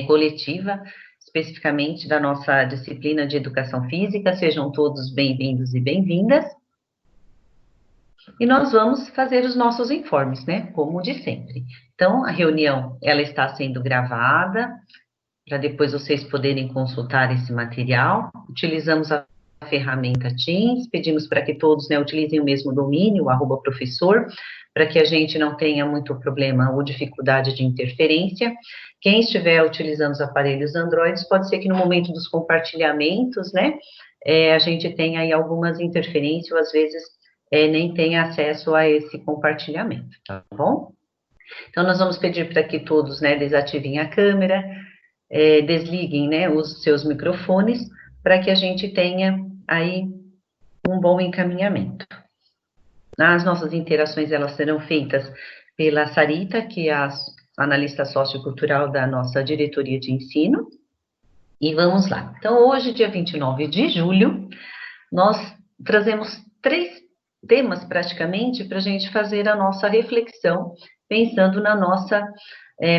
coletiva, especificamente da nossa disciplina de Educação Física. Sejam todos bem-vindos e bem-vindas. E nós vamos fazer os nossos informes, né, como de sempre. Então, a reunião, ela está sendo gravada, para depois vocês poderem consultar esse material. Utilizamos a ferramenta Teams, pedimos para que todos, né, utilizem o mesmo domínio, o @professor, para que a gente não tenha muito problema ou dificuldade de interferência. Quem estiver utilizando os aparelhos Android, pode ser que no momento dos compartilhamentos, né, a gente tenha aí algumas interferências, ou às vezes nem tenha acesso a esse compartilhamento, tá bom? Então, nós vamos pedir para que todos, né, desativem a câmera, desliguem, né, os seus microfones, para que a gente tenha aí um bom encaminhamento. As nossas interações, elas serão feitas pela Sarita, que é a analista sociocultural da nossa diretoria de ensino, e vamos lá. Então, hoje, dia 29 de julho, nós trazemos 3 temas, praticamente, para a gente fazer a nossa reflexão, pensando na nossa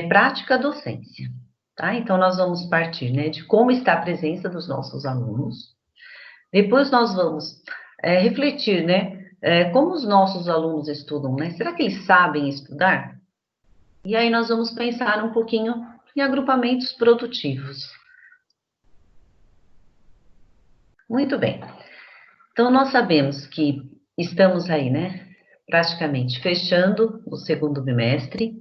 prática docência. Tá? Então, nós vamos partir, né, de como está a presença dos nossos alunos. Depois nós vamos refletir, né, como os nossos alunos estudam, né? Será que eles sabem estudar? E aí nós vamos pensar um pouquinho em agrupamentos produtivos. Muito bem. Então, nós sabemos que estamos aí, né, praticamente fechando o segundo bimestre.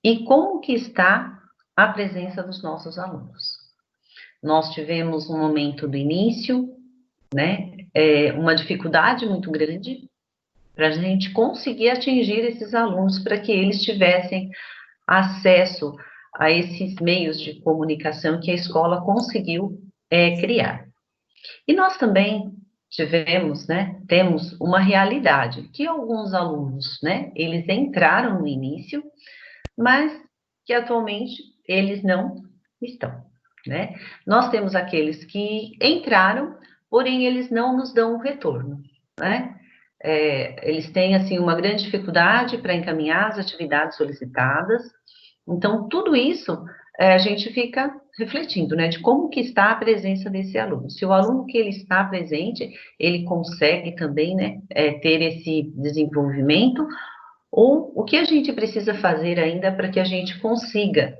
E como que está a presença dos nossos alunos? Nós tivemos um momento do início, né, uma dificuldade muito grande para a gente conseguir atingir esses alunos, para que eles tivessem acesso a esses meios de comunicação que a escola conseguiu criar. E nós também tivemos, né, temos uma realidade, que alguns alunos, né, eles entraram no início, mas que atualmente eles não estão, né? Nós temos aqueles que entraram, porém eles não nos dão um retorno, né? Eles têm, assim, uma grande dificuldade para encaminhar as atividades solicitadas. Então, tudo isso a gente fica refletindo, né, de como que está a presença desse aluno. Se o aluno que ele está presente, ele consegue também, né, ter esse desenvolvimento, ou o que a gente precisa fazer ainda para que a gente consiga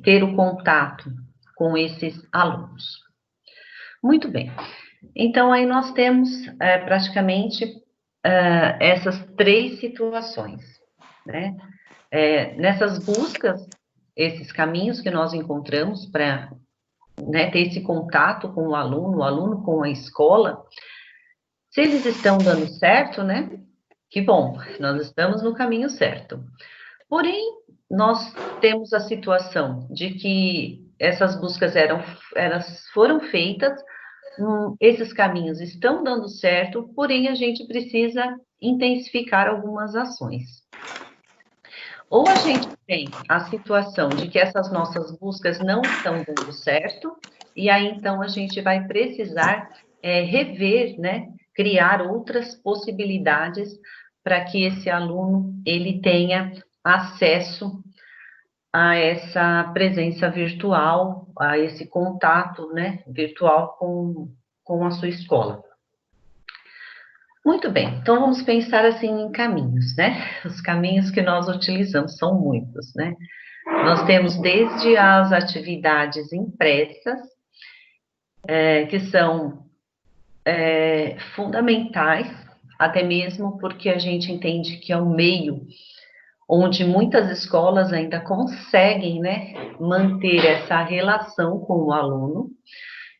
ter o contato com esses alunos. Muito bem. Então, aí nós temos praticamente essas 3 situações, né? Nessas buscas, esses caminhos que nós encontramos para, né, ter esse contato com o aluno com a escola, se eles estão dando certo, né? Que bom, nós estamos no caminho certo. Porém, nós temos a situação de que essas buscas elas foram feitas, esses caminhos estão dando certo, porém a gente precisa intensificar algumas ações. Ou a gente tem a situação de que essas nossas buscas não estão dando certo, e aí então a gente vai precisar rever, né, criar outras possibilidades para que esse aluno ele tenha acesso a essa presença virtual, a esse contato, né, virtual com a sua escola. Muito bem, então vamos pensar assim em caminhos, né? Os caminhos que nós utilizamos são muitos, né? Nós temos desde as atividades impressas, que são fundamentais, até mesmo porque a gente entende que é um meio onde muitas escolas ainda conseguem, né, manter essa relação com o aluno,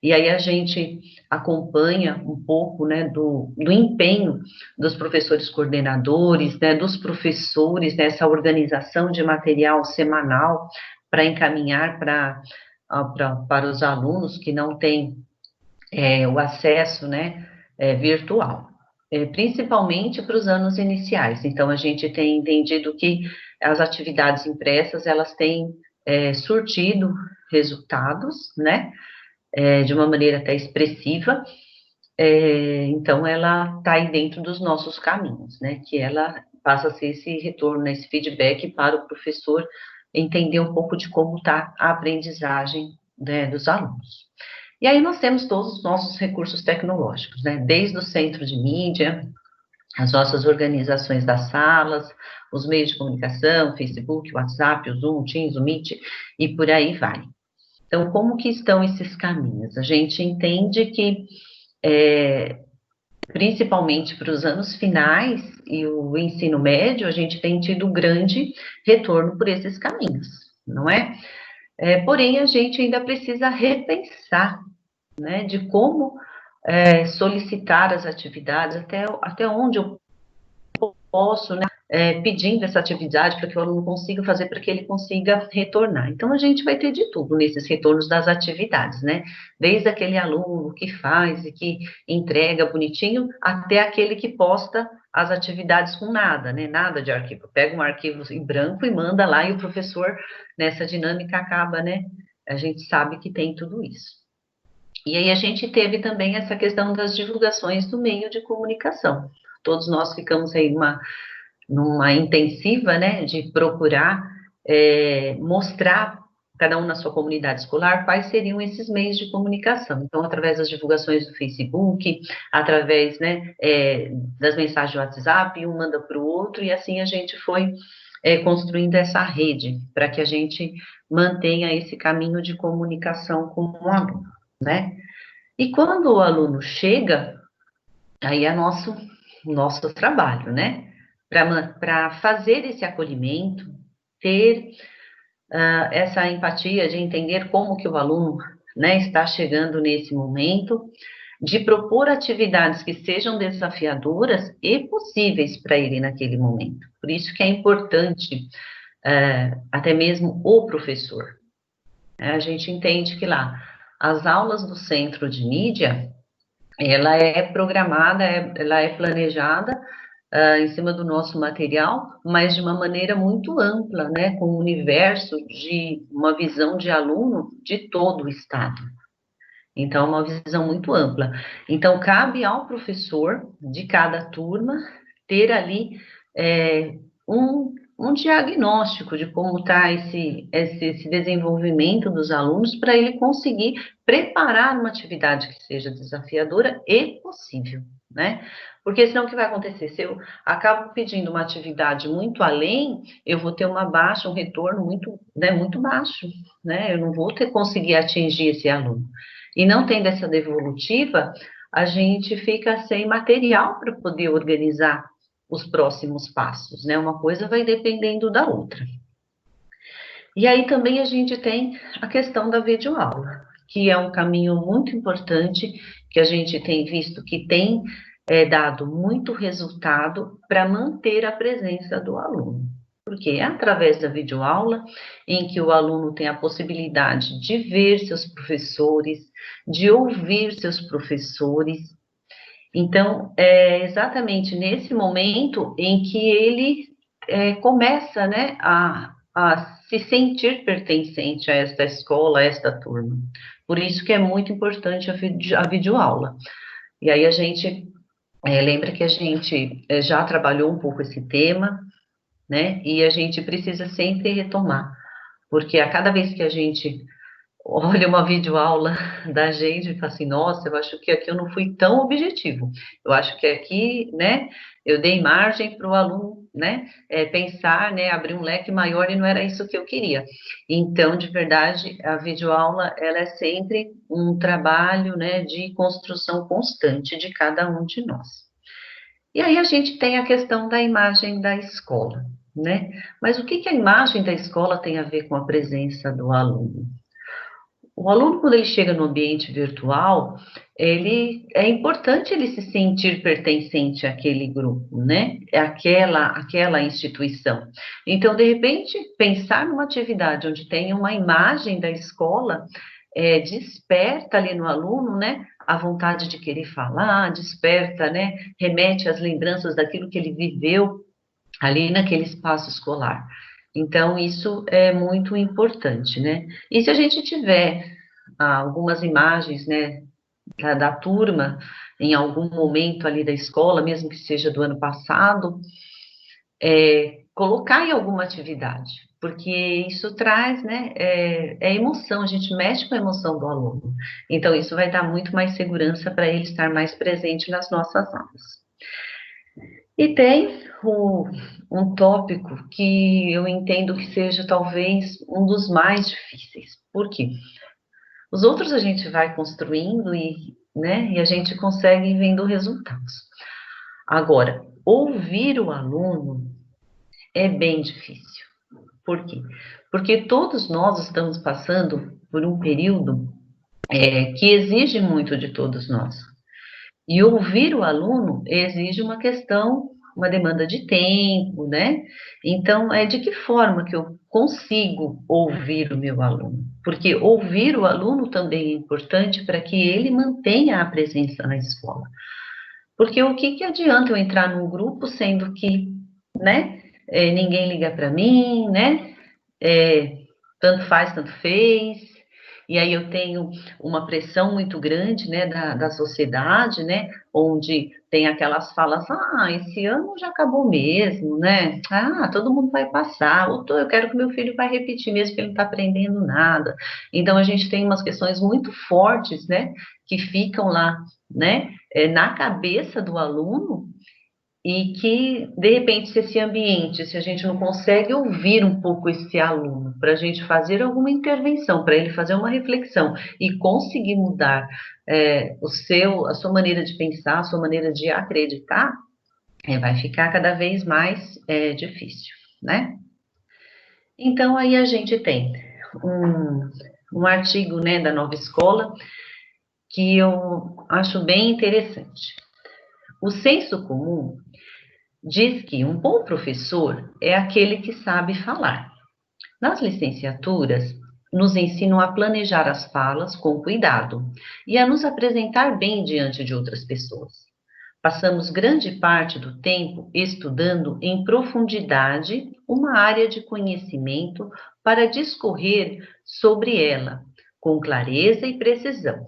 e aí a gente acompanha um pouco, né, do empenho dos professores coordenadores, né, dos professores, nessa organização de material semanal para encaminhar para os alunos que não têm o acesso, né, virtual. Principalmente para os anos iniciais. Então, a gente tem entendido que as atividades impressas, elas têm surtido resultados, né, de uma maneira até expressiva, então, ela está aí dentro dos nossos caminhos, né, que ela passa a ser esse retorno, esse feedback para o professor entender um pouco de como está a aprendizagem, né, dos alunos. E aí nós temos todos os nossos recursos tecnológicos, né, desde o centro de mídia, as nossas organizações das salas, os meios de comunicação, Facebook, WhatsApp, o Zoom, o Teams, o Meet, e por aí vai. Então, como que estão esses caminhos? A gente entende que, principalmente para os anos finais e o ensino médio, a gente tem tido grande retorno por esses caminhos, não é? Porém, a gente ainda precisa repensar, né, de como solicitar as atividades, até onde eu posso, né, pedindo essa atividade para que o aluno consiga fazer, para que ele consiga retornar. Então, a gente vai ter de tudo nesses retornos das atividades, né? Desde aquele aluno que faz e que entrega bonitinho, até aquele que posta as atividades com nada, né? Nada de arquivo. Pega um arquivo em branco e manda lá, e o professor, nessa dinâmica, acaba, né? A gente sabe que tem tudo isso. E aí a gente teve também essa questão das divulgações do meio de comunicação. Todos nós ficamos aí numa intensiva, né, de procurar mostrar, cada um na sua comunidade escolar, quais seriam esses meios de comunicação. Então, através das divulgações do Facebook, através, né, das mensagens do WhatsApp, um manda para o outro, e assim a gente foi construindo essa rede, para que a gente mantenha esse caminho de comunicação com o aluno, né? E quando o aluno chega, aí é nosso trabalho, né? Para fazer esse acolhimento, ter essa empatia de entender como que o aluno, né, está chegando nesse momento, de propor atividades que sejam desafiadoras e possíveis para ele naquele momento. Por isso que é importante até mesmo o professor. A gente entende que lá, as aulas do centro de mídia, ela é programada, ela é planejada em cima do nosso material, mas de uma maneira muito ampla, né, com um universo de uma visão de aluno de todo o estado. Então, uma visão muito ampla. Então, cabe ao professor de cada turma ter ali um diagnóstico de como está esse desenvolvimento dos alunos para ele conseguir preparar uma atividade que seja desafiadora e possível, né? Porque senão o que vai acontecer? Se eu acabo pedindo uma atividade muito além, eu vou ter um retorno muito, né, muito baixo, né? Eu não vou conseguir atingir esse aluno. E não tendo essa devolutiva, a gente fica sem material para poder organizar os próximos passos, né? Uma coisa vai dependendo da outra. E aí também a gente tem a questão da videoaula, que é um caminho muito importante, que a gente tem visto que tem dado muito resultado para manter a presença do aluno. Porque é através da videoaula em que o aluno tem a possibilidade de ver seus professores, de ouvir seus professores. Então, é exatamente nesse momento em que ele começa, né, a se sentir pertencente a esta escola, a esta turma. Por isso que é muito importante a videoaula. E aí a gente lembra que a gente já trabalhou um pouco esse tema, né, e a gente precisa sempre retomar, porque a cada vez que a gente olha uma videoaula da gente e fala assim, nossa, eu acho que aqui eu não fui tão objetivo. Eu acho que aqui, né, eu dei margem para o aluno, né, pensar, né, abrir um leque maior e não era isso que eu queria. Então, de verdade, a videoaula, ela é sempre um trabalho, né, de construção constante de cada um de nós. E aí a gente tem a questão da imagem da escola, né? Mas o que que a imagem da escola tem a ver com a presença do aluno? O aluno, quando ele chega no ambiente virtual, é importante ele se sentir pertencente àquele grupo, né? Aquela instituição. Então, de repente, pensar numa atividade onde tem uma imagem da escola, desperta ali no aluno, né? A vontade de querer falar, desperta, né? Remete às lembranças daquilo que ele viveu ali naquele espaço escolar. Então, isso é muito importante, né? E se a gente tiver algumas imagens, né, da turma, em algum momento ali da escola, mesmo que seja do ano passado, colocar em alguma atividade, porque isso traz, né, emoção, a gente mexe com a emoção do aluno. Então, isso vai dar muito mais segurança para ele estar mais presente nas nossas aulas. E tem um tópico que eu entendo que seja talvez um dos mais difíceis. Por quê? Os outros a gente vai construindo né, e a gente consegue vendo resultados. Agora, ouvir o aluno é bem difícil. Por quê? Porque todos nós estamos passando por um período que exige muito de todos nós. E ouvir o aluno exige uma questão, uma demanda de tempo, né? Então, de que forma que eu consigo ouvir o meu aluno? Porque ouvir o aluno também é importante para que ele mantenha a presença na escola. Porque o que adianta eu entrar num grupo sendo que, né, ninguém liga para mim, né? É, tanto faz, tanto fez, e aí eu tenho uma pressão muito grande, né, da sociedade, né, onde tem aquelas falas, esse ano já acabou mesmo, né, todo mundo vai passar, eu quero que meu filho vai repetir mesmo que ele não está aprendendo nada. Então a gente tem umas questões muito fortes, né, que ficam lá, né, na cabeça do aluno, e que, de repente, se esse ambiente, se a gente não consegue ouvir um pouco esse aluno, para a gente fazer alguma intervenção, para ele fazer uma reflexão e conseguir mudar a sua maneira de pensar, a sua maneira de acreditar, vai ficar cada vez mais difícil, né? Então, aí a gente tem um artigo, né, da Nova Escola, que eu acho bem interessante. O senso comum diz que um bom professor é aquele que sabe falar. Nas licenciaturas, nos ensinam a planejar as falas com cuidado e a nos apresentar bem diante de outras pessoas. Passamos grande parte do tempo estudando em profundidade uma área de conhecimento para discorrer sobre ela com clareza e precisão.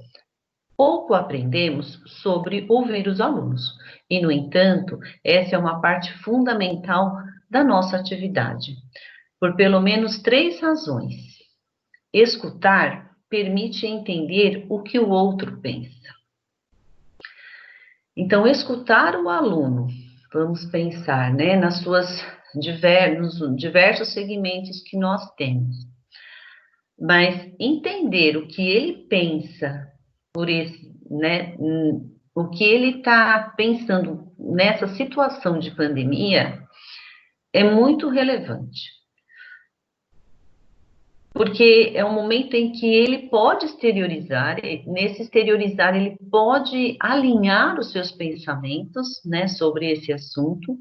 Pouco aprendemos sobre ouvir os alunos, e, no entanto, essa é uma parte fundamental da nossa atividade, por pelo menos 3 razões. Escutar permite entender o que o outro pensa. Então, escutar o aluno, vamos pensar, né, nos diversos segmentos que nós temos, mas entender o que ele pensa por esse, né, o que ele está pensando nessa situação de pandemia é muito relevante, porque é um momento em que ele pode exteriorizar, e nesse exteriorizar ele pode alinhar os seus pensamentos, né, sobre esse assunto,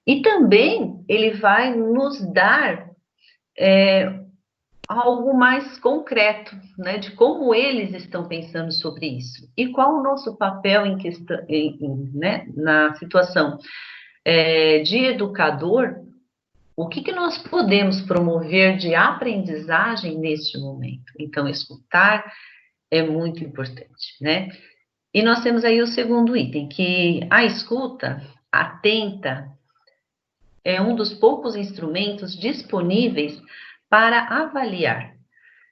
e também ele vai nos dar algo mais concreto, né, de como eles estão pensando sobre isso e qual o nosso papel em questão, né, na situação de educador. O que nós podemos promover de aprendizagem neste momento? Então, escutar é muito importante, né? E nós temos aí o segundo item, que a escuta atenta é um dos poucos instrumentos disponíveis para avaliar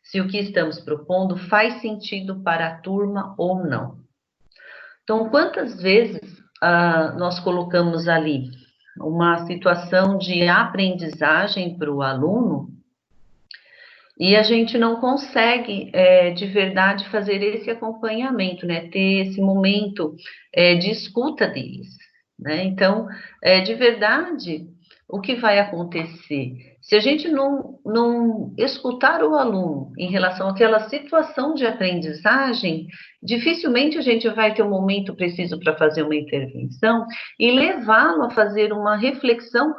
se o que estamos propondo faz sentido para a turma ou não. Então, quantas vezes nós colocamos ali uma situação de aprendizagem para o aluno e a gente não consegue, de verdade, fazer esse acompanhamento, né? Ter esse momento de escuta deles, né? Então, de verdade, o que vai acontecer? Se a gente não escutar o aluno em relação àquela situação de aprendizagem, dificilmente a gente vai ter um momento preciso para fazer uma intervenção e levá-lo a fazer uma reflexão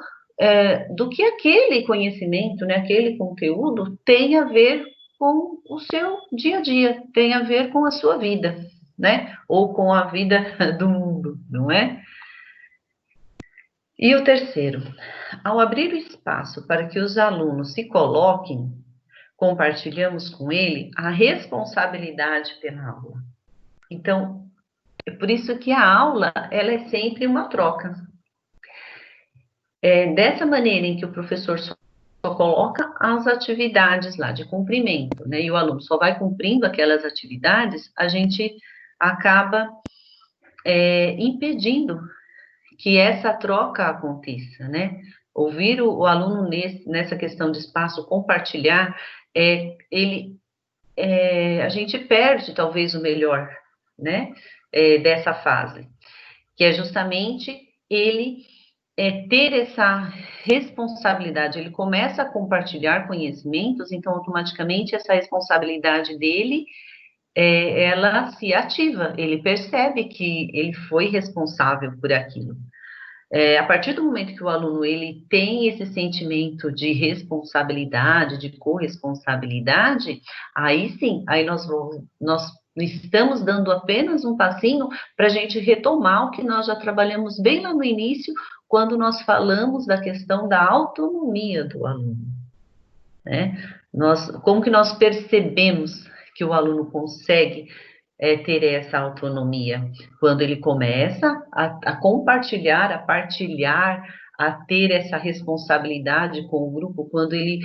do que aquele conhecimento, né, aquele conteúdo tem a ver com o seu dia a dia, tem a ver com a sua vida, né, ou com a vida do mundo, não é? E o terceiro, ao abrir o espaço para que os alunos se coloquem, compartilhamos com ele a responsabilidade pela aula. Então, é por isso que a aula, ela é sempre uma troca. Dessa maneira em que o professor só coloca as atividades lá de cumprimento, né, e o aluno só vai cumprindo aquelas atividades, a gente acaba impedindo que essa troca aconteça, né? Ouvir o aluno nessa questão de espaço compartilhar, a gente perde talvez o melhor, né, dessa fase, que é justamente ele ter essa responsabilidade. Ele começa a compartilhar conhecimentos, então automaticamente essa responsabilidade dele ela se ativa, ele percebe que ele foi responsável por aquilo. A partir do momento que o aluno ele tem esse sentimento de responsabilidade, de corresponsabilidade, aí sim, aí nós estamos dando apenas um passinho para a gente retomar o que nós já trabalhamos bem lá no início, quando nós falamos da questão da autonomia do aluno, né? Como que nós percebemos que o aluno consegue ter essa autonomia? Quando ele começa a compartilhar, a partilhar, a ter essa responsabilidade com o grupo, quando ele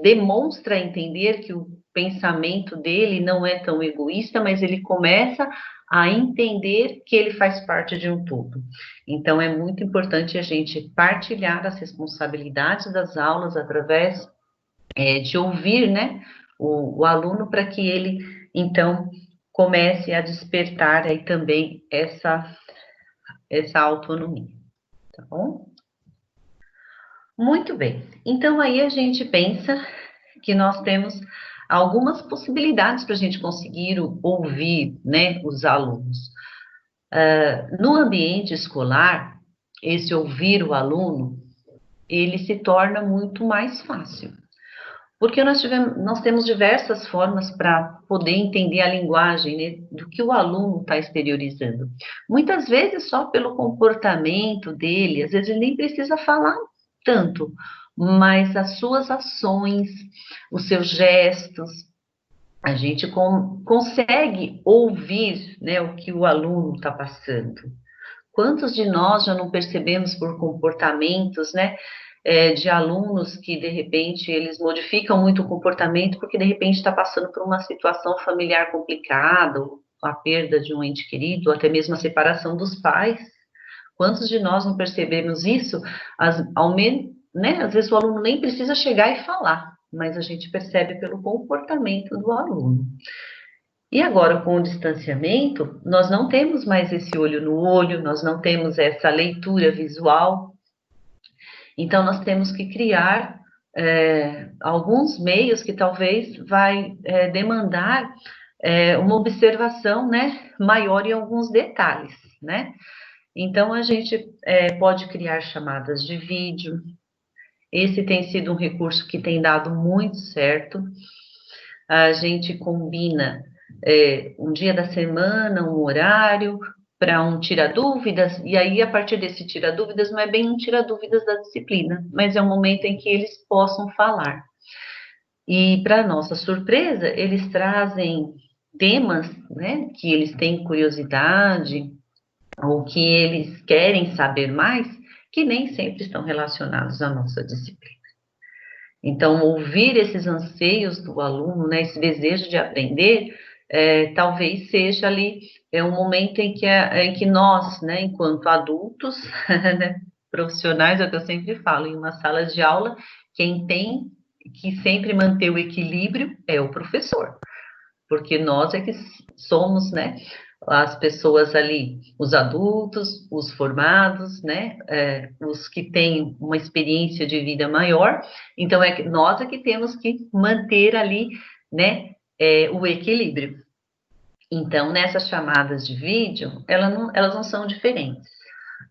demonstra entender que o pensamento dele não é tão egoísta, mas ele começa a entender que ele faz parte de um todo. Então, é muito importante a gente partilhar as responsabilidades das aulas através de ouvir, né, o aluno, para que ele, então, comece a despertar aí também essa autonomia, tá bom? Muito bem. Então, aí a gente pensa que nós temos algumas possibilidades para a gente conseguir ouvir, né, os alunos. No ambiente escolar, esse ouvir o aluno, ele se torna muito mais fácil. Porque nós temos diversas formas para poder entender a linguagem, né, do que o aluno está exteriorizando. Muitas vezes só pelo comportamento dele, às vezes ele nem precisa falar tanto, mas as suas ações, os seus gestos, a gente consegue ouvir, né, o que o aluno está passando. Quantos de nós já não percebemos por comportamentos, né, de alunos que, de repente, eles modificam muito o comportamento porque, de repente, está passando por uma situação familiar complicada, ou a perda de um ente querido, ou até mesmo a separação dos pais. Quantos de nós não percebemos isso? Né, às vezes o aluno nem precisa chegar e falar, mas a gente percebe pelo comportamento do aluno. E agora, com o distanciamento, nós não temos mais esse olho no olho, nós não temos essa leitura visual. Então, nós temos que criar alguns meios que talvez vai demandar uma observação, né, maior em alguns detalhes, né? Então, a gente pode criar chamadas de vídeo. Esse tem sido um recurso que tem dado muito certo. A gente combina um dia da semana, um horário, para um tira-dúvidas, e aí, a partir desse tira-dúvidas, não é bem um tira-dúvidas da disciplina, mas é um momento em que eles possam falar. E, para nossa surpresa, eles trazem temas, né, que eles têm curiosidade, ou que eles querem saber mais, que nem sempre estão relacionados à nossa disciplina. Então, ouvir esses anseios do aluno, né, esse desejo de aprender, talvez seja ali um momento em que nós, né, enquanto adultos, né, profissionais, é o que eu sempre falo, em uma sala de aula, quem tem que sempre manter o equilíbrio é o professor, porque nós é que somos, né, as pessoas ali, os adultos, os formados, né, os que têm uma experiência de vida maior, então nós é que temos que manter ali, né, o equilíbrio. Então, nessas chamadas de vídeo, elas não são diferentes.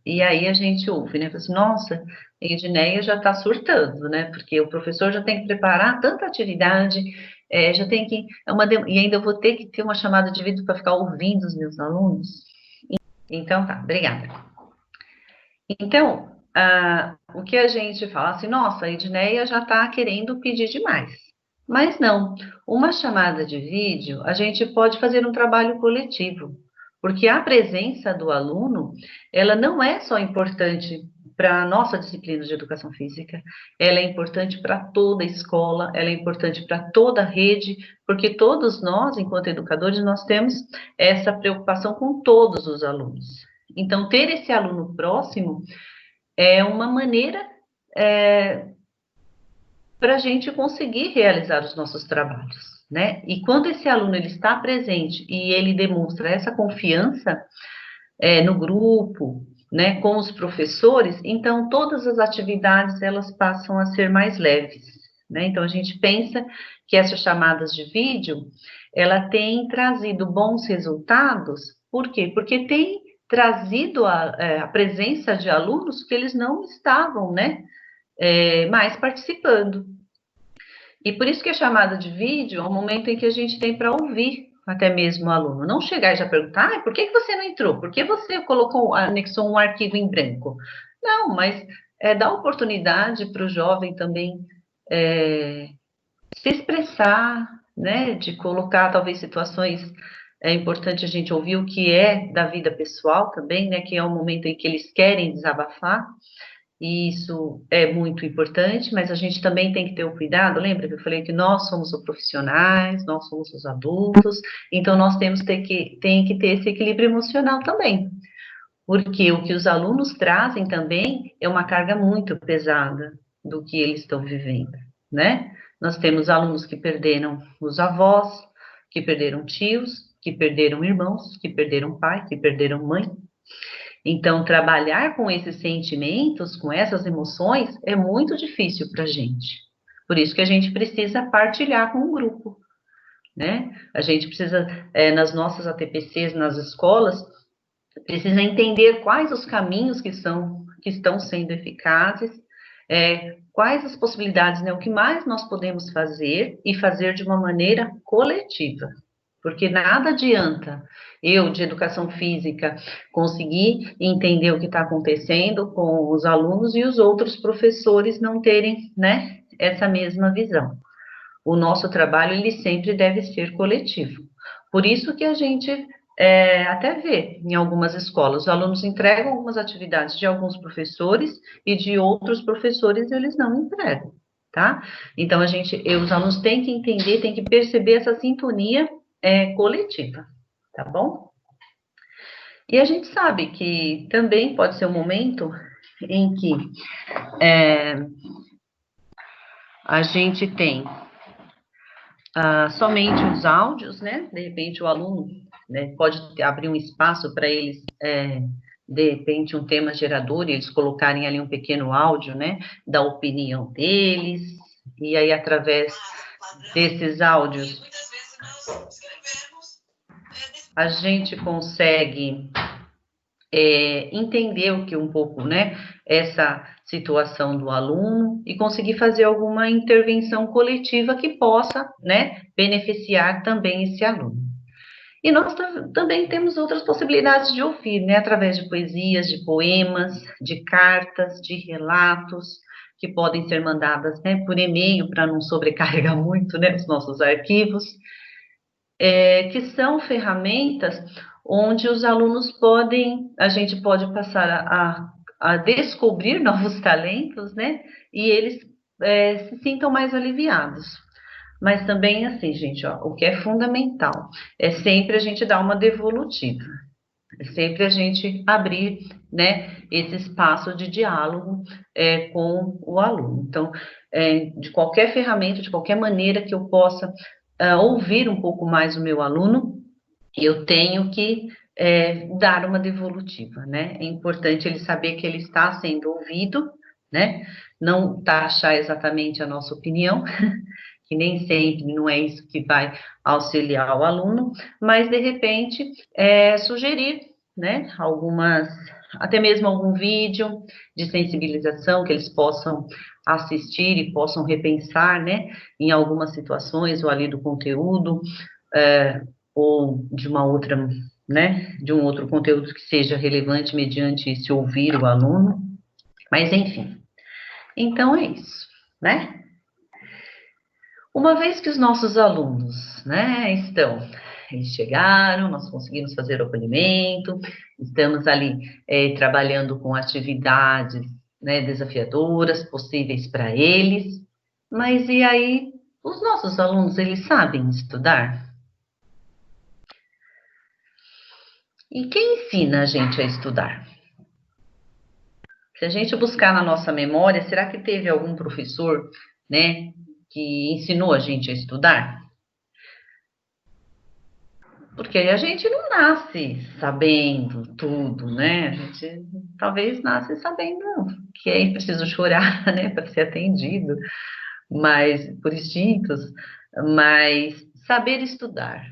E aí a gente ouve, né, assim, nossa, a Edneia já está surtando, né, porque o professor já tem que preparar tanta atividade, já tem que, e ainda eu vou ter que ter uma chamada de vídeo para ficar ouvindo os meus alunos. Então, tá, obrigada. Então, o que a gente fala assim, nossa, a Edneia já está querendo pedir demais. Mas não, uma chamada de vídeo, a gente pode fazer um trabalho coletivo, porque a presença do aluno, ela não é só importante para a nossa disciplina de educação física, ela é importante para toda a escola, ela é importante para toda a rede, porque todos nós, enquanto educadores, nós temos essa preocupação com todos os alunos. Então, ter esse aluno próximo é uma maneira para a gente conseguir realizar os nossos trabalhos, né? E quando esse aluno ele está presente e ele demonstra essa confiança no grupo, né, com os professores, então todas as atividades elas passam a ser mais leves, né? Então a gente pensa que essas chamadas de vídeo, ela tem trazido bons resultados, por quê? Porque tem trazido a presença de alunos que eles não estavam, né, mais participando. E por isso que a chamada de vídeo é um momento em que a gente tem para ouvir até mesmo o aluno. Não chegar e já perguntar, por que você não entrou? Por que você anexou um arquivo em branco? Não, mas dar oportunidade para o jovem também se expressar, né? De colocar talvez situações. É importante a gente ouvir o que é da vida pessoal também, né? Que é o momento em que eles querem desabafar. E isso é muito importante, mas a gente também tem que ter o cuidado. Lembra que eu falei que nós somos os profissionais, nós somos os adultos, então nós temos tem que ter esse equilíbrio emocional também, porque o que os alunos trazem também é uma carga muito pesada do que eles estão vivendo, né? Nós temos alunos que perderam os avós, que perderam tios, que perderam irmãos, que perderam pai, que perderam mãe. Então, trabalhar com esses sentimentos, com essas emoções, é muito difícil para a gente. Por isso que a gente precisa partilhar com o grupo, né? A gente precisa, nas nossas ATPCs, nas escolas, precisa entender quais os caminhos que estão sendo eficazes, quais as possibilidades, né? O que mais nós podemos fazer e fazer de uma maneira coletiva. Porque nada adianta eu, de educação física, conseguir entender o que está acontecendo com os alunos e os outros professores não terem, né, essa mesma visão. O nosso trabalho, ele sempre deve ser coletivo. Por isso que a gente até vê em algumas escolas, os alunos entregam algumas atividades de alguns professores e de outros professores eles não entregam, tá? Então, os alunos têm que entender, têm que perceber essa sintonia coletiva, tá bom? E a gente sabe que também pode ser um momento em que a gente tem somente os áudios, né? De repente o aluno, né, pode abrir um espaço para eles, de repente um tema gerador, e eles colocarem ali um pequeno áudio, né? Da opinião deles, e aí através desses áudios a gente consegue entender o que um pouco, né, essa situação do aluno e conseguir fazer alguma intervenção coletiva que possa, né, beneficiar também esse aluno. E nós também temos outras possibilidades de ouvir, né, através de poesias, de poemas, de cartas, de relatos, que podem ser mandadas, né, por e-mail, para não sobrecarregar muito, né, os nossos arquivos, que são ferramentas onde os alunos a gente pode passar a descobrir novos talentos, né? E eles se sintam mais aliviados. Mas também, assim, gente, ó, o que é fundamental é sempre a gente dar uma devolutiva. É sempre a gente abrir, né, esse espaço de diálogo com o aluno. Então, de qualquer ferramenta, de qualquer maneira que eu possa ouvir um pouco mais o meu aluno, eu tenho que dar uma devolutiva, né? É importante ele saber que ele está sendo ouvido, né? Não taxar exatamente a nossa opinião, que nem sempre não é isso que vai auxiliar o aluno, mas de repente sugerir, né? Até mesmo algum vídeo de sensibilização que eles possam assistir e possam repensar, né? Em algumas situações ou ali do conteúdo, ou de uma outra, né, de um outro conteúdo que seja relevante mediante se ouvir o aluno, mas enfim. Então é isso, né? Uma vez que os nossos alunos, né, eles chegaram, nós conseguimos fazer o acolhimento, estamos ali trabalhando com atividades né, desafiadoras, possíveis para eles, mas e aí, os nossos alunos, eles sabem estudar? E quem ensina a gente a estudar? Se a gente buscar na nossa memória, será que teve algum professor, né, que ensinou a gente a estudar? Porque a gente não nasce sabendo tudo, né? A gente talvez nasce sabendo que é preciso chorar, né, para ser atendido, mas por instintos, mas saber estudar,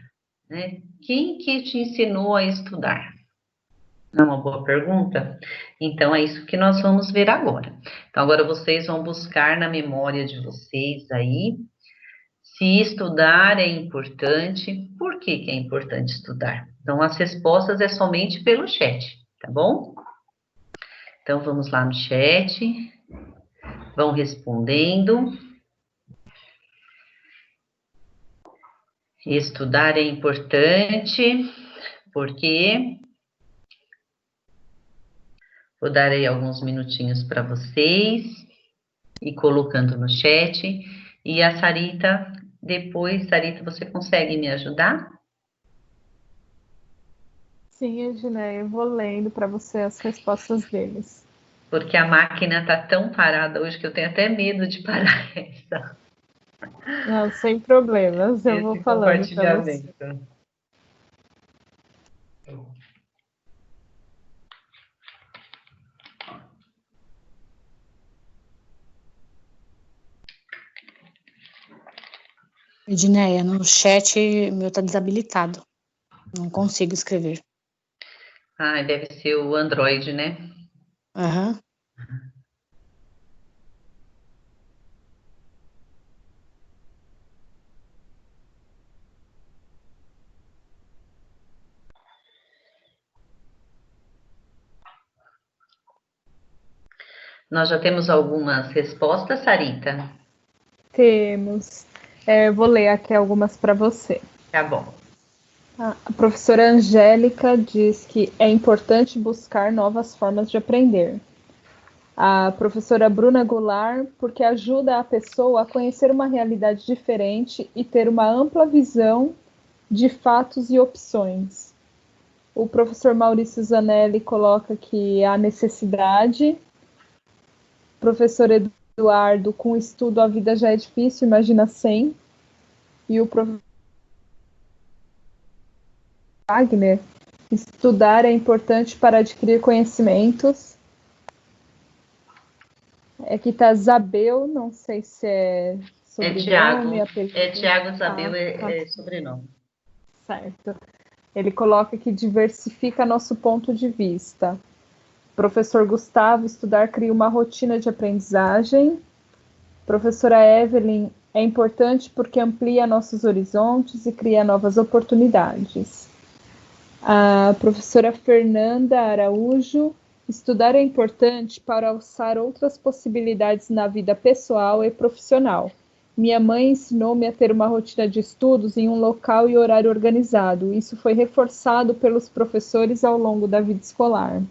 né? Quem que te ensinou a estudar? É uma boa pergunta. Então é isso que nós vamos ver agora. Então agora vocês vão buscar na memória de vocês aí se estudar é importante. Por que que é importante estudar? Então as respostas é somente pelo chat, tá bom? Então vamos lá no chat, vão respondendo. Estudar é importante, porque vou dar aí alguns minutinhos para vocês e colocando no chat. E a Sarita, depois, Sarita, você consegue me ajudar? Sim, Edneia, eu vou lendo para você as respostas deles. Porque a máquina tá tão parada hoje que eu tenho até medo de parar Não, sem problemas, eu vou esse falando para você. compartilhamento. Edneia, no chat meu tá desabilitado. Não consigo escrever. Ah, deve ser o Android, né? Aham. Nós já temos algumas respostas, Sarita? Temos. Vou ler aqui algumas para você. Tá bom. A professora Angélica diz que é importante buscar novas formas de aprender. A professora Bruna Goulart, porque ajuda a pessoa a conhecer uma realidade diferente e ter uma ampla visão de fatos e opções. O professor Maurício Zanelli coloca que há necessidade. Professor Eduardo, com estudo a vida já é difícil, imagina sem. E o professor Wagner, estudar é importante para adquirir conhecimentos. Aqui está Zabel, não sei se é sobrenome, apelido. É Tiago Zabel, tá. é sobrenome. Certo. Ele coloca que diversifica nosso ponto de vista. Professor Gustavo, estudar cria uma rotina de aprendizagem. Professora Evelyn, é importante porque amplia nossos horizontes e cria novas oportunidades. A professora Fernanda Araújo, estudar é importante para alçar outras possibilidades na vida pessoal e profissional. Minha mãe ensinou-me a ter uma rotina de estudos em um local e horário organizado. Isso foi reforçado pelos professores ao longo da vida escolar.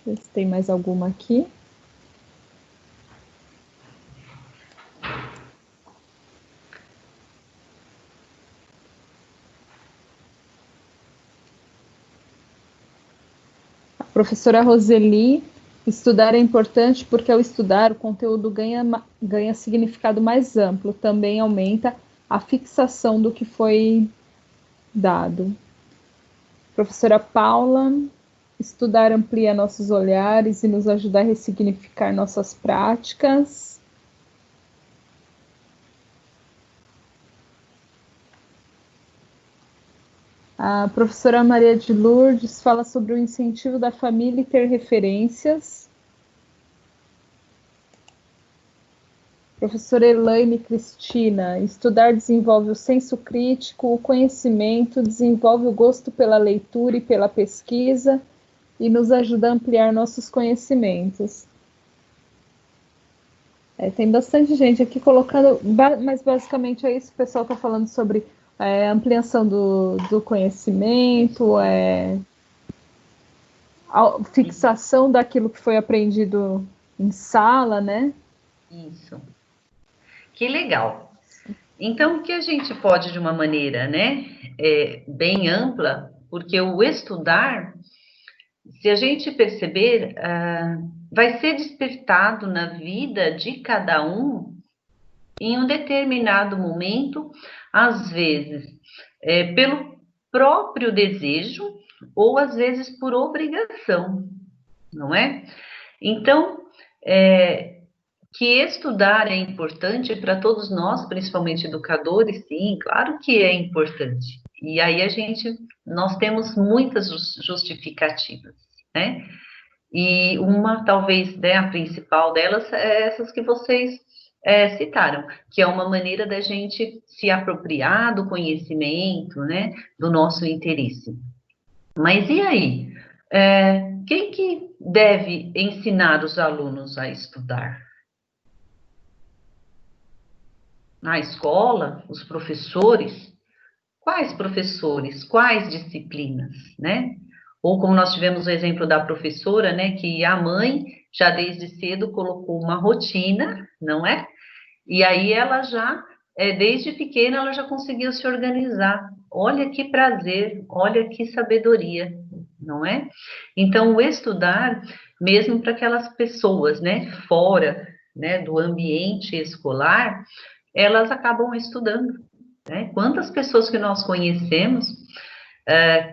Deixa eu ver se tem mais alguma aqui. A professora Roseli, estudar é importante porque ao estudar o conteúdo ganha significado mais amplo, também aumenta a fixação do que foi dado. Professora Paula, estudar amplia nossos olhares e nos ajuda a ressignificar nossas práticas. A professora Maria de Lourdes fala sobre o incentivo da família e ter referências. Professora Elaine Cristina, estudar desenvolve o senso crítico, o conhecimento, desenvolve o gosto pela leitura e pela pesquisa e nos ajuda a ampliar nossos conhecimentos. Tem bastante gente aqui colocando, mas basicamente é isso, o pessoal está falando sobre ampliação do conhecimento, a fixação daquilo que foi aprendido em sala, né? Isso. Que legal. Então, o que a gente pode, de uma maneira, né, bem ampla, porque o estudar, se a gente perceber, vai ser despertado na vida de cada um em um determinado momento, às vezes pelo próprio desejo, ou às vezes por obrigação, não é? Então, que estudar é importante para todos nós, principalmente educadores, sim, claro que é importante. E aí nós temos muitas justificativas, né? E uma, talvez, né, a principal delas é essas que vocês citaram, que é uma maneira da gente se apropriar do conhecimento, né, do nosso interesse. Mas e aí? Quem que deve ensinar os alunos a estudar? Na escola, os professores? Quais professores? Quais disciplinas, né? Ou como nós tivemos o exemplo da professora, né, que a mãe já desde cedo colocou uma rotina, não é? E aí ela já, desde pequena, ela já conseguiu se organizar. Olha que prazer, olha que sabedoria, não é? Então, o estudar, mesmo para aquelas pessoas, né, fora, né, do ambiente escolar, elas acabam estudando, né? Quantas pessoas que nós conhecemos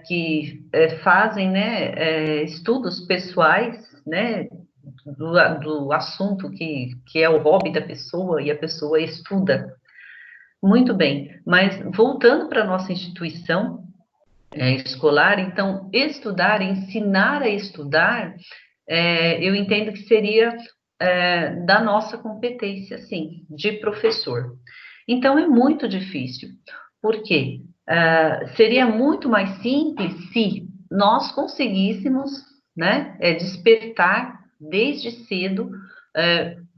que fazem, né, estudos pessoais, né, do assunto que é o hobby da pessoa e a pessoa estuda. Muito bem, mas voltando para a nossa instituição escolar, então, estudar, ensinar a estudar, eu entendo que seria da nossa competência, sim, de professor. Então, é muito difícil. Por quê? Seria muito mais simples se nós conseguíssemos, né, despertar desde cedo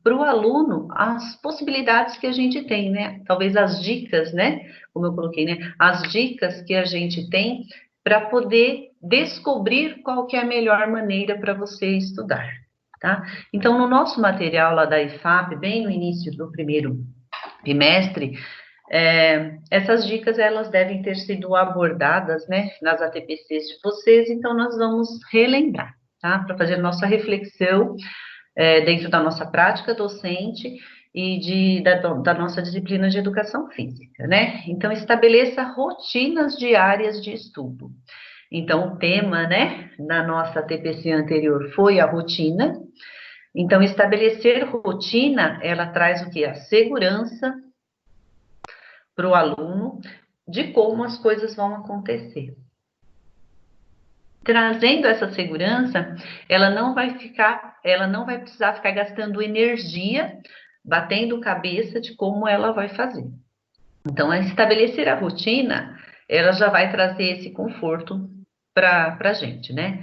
para o aluno as possibilidades que a gente tem, né? Talvez as dicas, né? Como eu coloquei, né? As dicas que a gente tem para poder descobrir qual que é a melhor maneira para você estudar, tá? Então, no nosso material lá da IFAP, bem no início do primeiro bimestre, essas dicas elas devem ter sido abordadas, né, nas ATPCs de vocês, então nós vamos relembrar, tá? Para fazer nossa reflexão dentro da nossa prática docente e da nossa disciplina de educação física, né? Então, estabeleça rotinas diárias de estudo. Então, o tema, né, na nossa TPC anterior foi a rotina. Então, estabelecer rotina, ela traz o quê? A segurança para o aluno de como as coisas vão acontecer. Trazendo essa segurança, ela não vai precisar ficar gastando energia, batendo cabeça de como ela vai fazer. Então, estabelecer a rotina, ela já vai trazer esse conforto para a gente, né?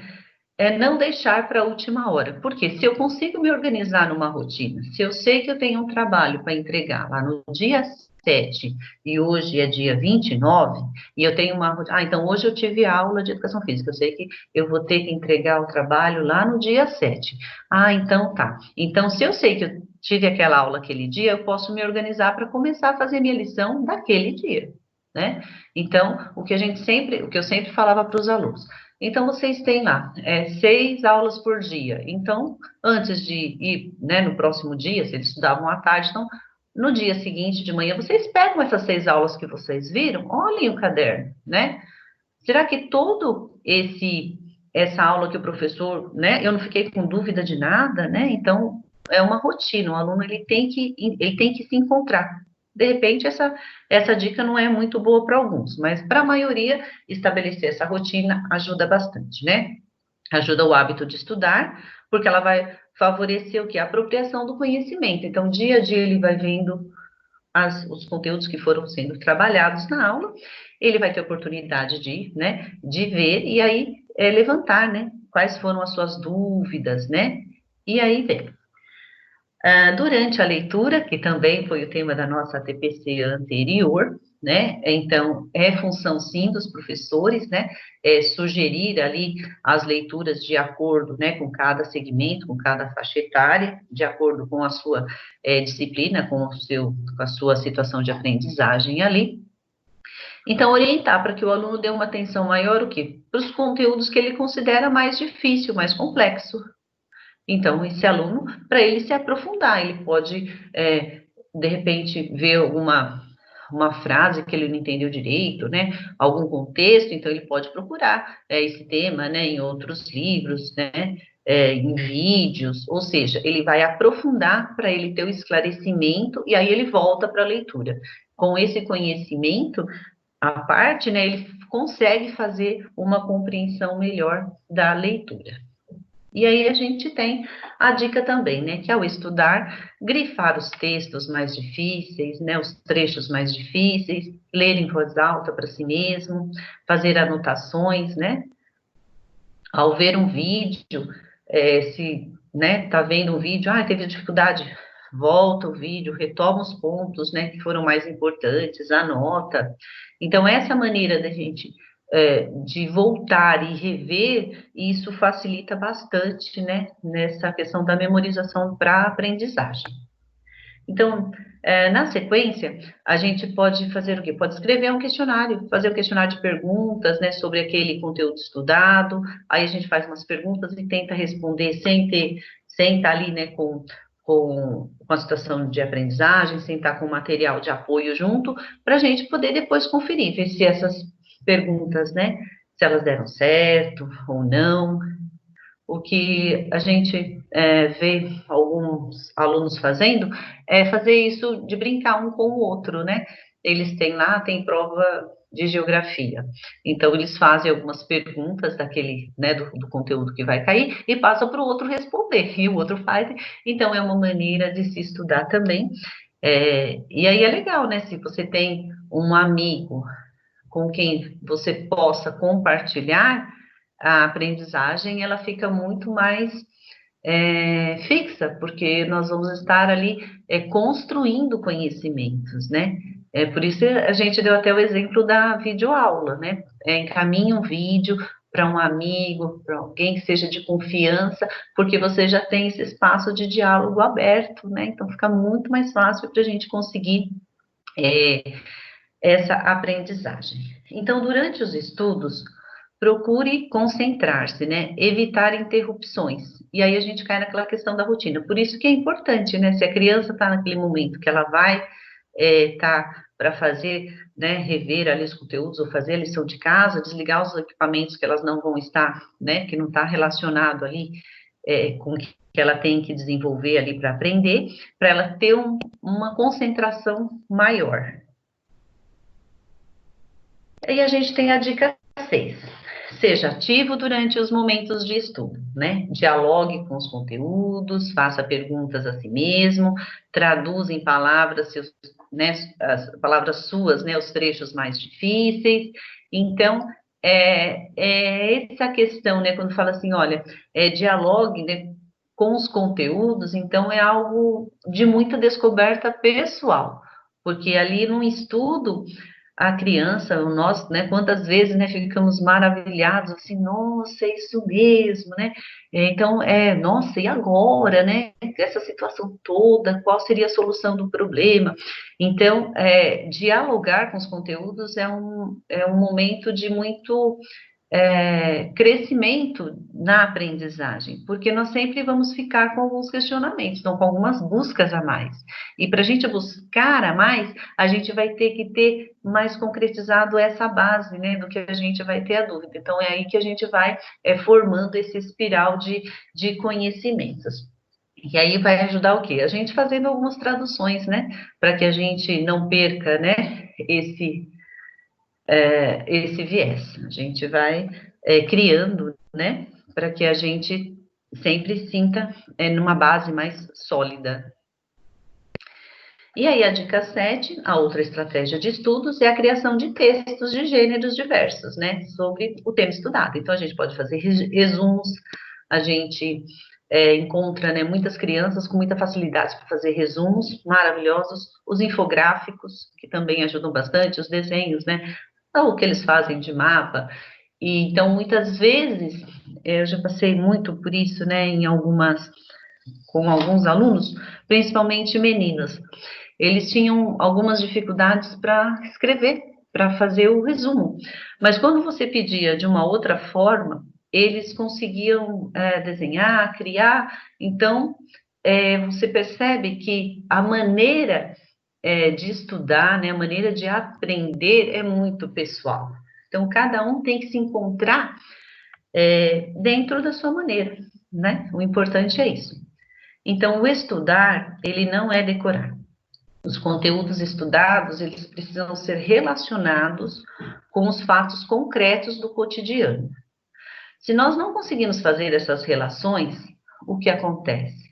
Não deixar para a última hora. Porque se eu consigo me organizar numa rotina, se eu sei que eu tenho um trabalho para entregar lá no dia 7 e hoje é dia 29, e eu tenho uma rotina. Então hoje eu tive aula de educação física, eu sei que eu vou ter que entregar o trabalho lá no dia 7. Então tá. Então, se eu sei que eu tive aquela aula aquele dia, eu posso me organizar para começar a fazer minha lição daquele dia, né? Então, o que eu sempre falava para os alunos. Então, vocês têm lá 6 aulas por dia. Então, antes de ir, né, no próximo dia, se eles estudavam à tarde, então, no dia seguinte, de manhã, vocês pegam essas 6 aulas que vocês viram, olhem o caderno, né? Será que essa aula que o professor, né, eu não fiquei com dúvida de nada, né? Então, é uma rotina, o aluno ele tem que se encontrar. De repente, essa dica não é muito boa para alguns, mas para a maioria, estabelecer essa rotina ajuda bastante, né? Ajuda o hábito de estudar, porque ela vai favorecer o que? A apropriação do conhecimento. Então, dia a dia ele vai vendo os conteúdos que foram sendo trabalhados na aula, ele vai ter oportunidade né, de ver e aí levantar, né, quais foram as suas dúvidas, né, e aí vem. Durante a leitura, que também foi o tema da nossa TPC anterior, né? Então, é função, sim, dos professores, né? Sugerir ali as leituras de acordo, né, com cada segmento, com cada faixa etária, de acordo com a sua disciplina, com a sua situação de aprendizagem ali. Então, orientar para que o aluno dê uma atenção maior, o quê? Para os conteúdos que ele considera mais difícil, mais complexo. Então, esse aluno, para ele se aprofundar, ele pode, de repente, ver uma frase que ele não entendeu direito, né? Algum contexto, então ele pode procurar esse tema, né? Em outros livros, né? Em vídeos, ou seja, ele vai aprofundar para ele ter o esclarecimento e aí ele volta para a leitura. Com esse conhecimento, à parte, né? Ele consegue fazer uma compreensão melhor da leitura. E aí a gente tem a dica também, né, que ao estudar, grifar os textos mais difíceis, né, os trechos mais difíceis, ler em voz alta para si mesmo, fazer anotações, né, ao ver um vídeo, se, né, tá vendo um vídeo, teve dificuldade, volta o vídeo, retoma os pontos, né, que foram mais importantes, anota. Então, essa maneira da gente de voltar e rever, isso facilita bastante, né, nessa questão da memorização para a aprendizagem. Então, na sequência, a gente pode fazer o quê? Pode escrever um questionário, fazer um questionário de perguntas, né, sobre aquele conteúdo estudado, aí a gente faz umas perguntas e tenta responder sem estar ali, né, com a situação de aprendizagem, sem estar com material de apoio junto, para a gente poder depois conferir, ver se essas perguntas, né, se elas deram certo ou não. O que a gente vê alguns alunos fazendo é fazer isso de brincar um com o outro, né? Eles tem prova de geografia. Então, eles fazem algumas perguntas daquele, né, do conteúdo que vai cair e passam para o outro responder, e o outro faz. Então, é uma maneira de se estudar também. E aí é legal, né? Se você tem um amigo com quem você possa compartilhar, a aprendizagem ela fica muito mais fixa, porque nós vamos estar ali construindo conhecimentos, né? Por isso a gente deu até o exemplo da videoaula, né? Encaminhe um vídeo para um amigo, para alguém que seja de confiança, porque você já tem esse espaço de diálogo aberto, né? Então fica muito mais fácil para a gente conseguir essa aprendizagem. Então, durante os estudos, procure concentrar-se, né? Evitar interrupções. E aí a gente cai naquela questão da rotina. Por isso que é importante, né? Se a criança está naquele momento que ela vai para fazer, né, rever ali os conteúdos ou fazer a lição de casa, desligar os equipamentos que elas não vão estar, né? Que não está relacionado ali com o que ela tem que desenvolver ali para aprender, para ela ter uma concentração maior. E a gente tem a dica 6. Seja ativo durante os momentos de estudo, né? Dialogue com os conteúdos, faça perguntas a si mesmo, traduza em palavras, as palavras suas, né? Os trechos mais difíceis. Então, essa questão, né? Quando fala assim, olha, dialogue, né, com os conteúdos, então é algo de muita descoberta pessoal, porque ali no estudo a criança, nós, né, quantas vezes, né, ficamos maravilhados, assim, nossa, é isso mesmo, né, então, nossa, e agora, né, essa situação toda, qual seria a solução do problema? Então, dialogar com os conteúdos é um momento de muito crescimento na aprendizagem, porque nós sempre vamos ficar com alguns questionamentos, então com algumas buscas a mais. E para a gente buscar a mais, a gente vai ter que ter mais concretizado essa base, né, do que a gente vai ter a dúvida. Então é aí que a gente vai formando esse espiral de conhecimentos. E aí vai ajudar o quê? A gente fazendo algumas traduções, né, para que a gente não perca, né, esse viés. A gente vai criando, né, para que a gente sempre sinta numa base mais sólida. E aí a dica 7, a outra estratégia de estudos, é a criação de textos de gêneros diversos, né, sobre o tema estudado. Então, a gente pode fazer resumos, a gente encontra, né, muitas crianças com muita facilidade para fazer resumos maravilhosos, os infográficos, que também ajudam bastante, os desenhos, né, o que eles fazem de mapa. E, então, muitas vezes, eu já passei muito por isso, né, com alguns alunos, principalmente meninas. Eles tinham algumas dificuldades para escrever, para fazer o resumo. Mas quando você pedia de uma outra forma, eles conseguiam desenhar, criar. Então, você percebe que a maneira de estudar, né, a maneira de aprender é muito pessoal. Então, cada um tem que se encontrar dentro da sua maneira, né? O importante é isso. Então, o estudar, ele não é decorar. Os conteúdos estudados, eles precisam ser relacionados com os fatos concretos do cotidiano. Se nós não conseguimos fazer essas relações, o que acontece?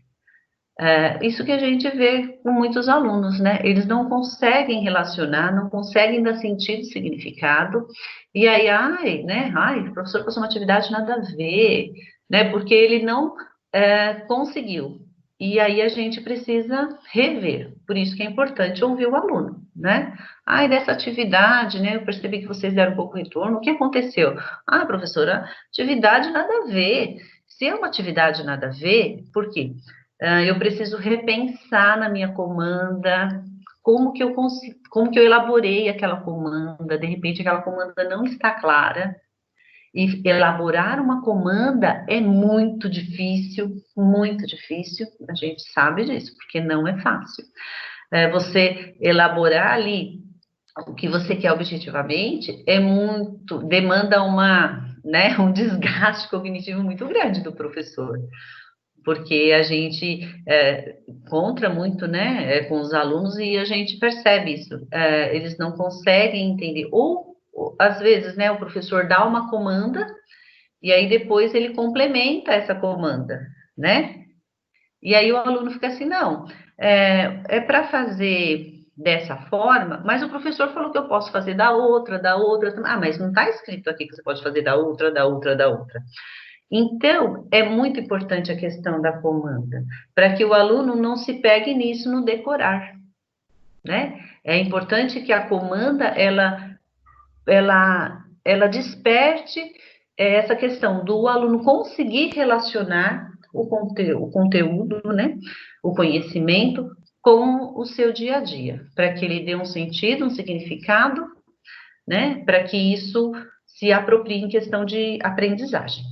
Isso que a gente vê com muitos alunos, né? Eles não conseguem relacionar, não conseguem dar sentido, significado, e aí, o professor passou uma atividade nada a ver, né? Porque ele não conseguiu. E aí a gente precisa rever. Por isso que é importante ouvir o aluno, né? Dessa atividade, né? Eu percebi que vocês deram um pouco de retorno. O que aconteceu? Professora, atividade nada a ver. Se é uma atividade nada a ver, por quê? Eu preciso repensar na minha comanda, como que eu elaborei aquela comanda, de repente aquela comanda não está clara, e elaborar uma comanda é muito difícil, a gente sabe disso, porque não é fácil. Você elaborar ali o que você quer objetivamente demanda um desgaste cognitivo muito grande do professor, porque a gente encontra muito, né, com os alunos e a gente percebe isso, eles não conseguem entender, ou às vezes, né, o professor dá uma comanda e aí depois ele complementa essa comanda, né, e aí o aluno fica assim, não, para fazer dessa forma, mas o professor falou que eu posso fazer da outra, mas não está escrito aqui que você pode fazer da outra. Então, é muito importante a questão da comanda, para que o aluno não se pegue nisso no decorar, né? É importante que a comanda, ela desperte essa questão do aluno conseguir relacionar o conteúdo, né? O conhecimento com o seu dia a dia, para que ele dê um sentido, um significado, né? Para que isso se aproprie em questão de aprendizagem.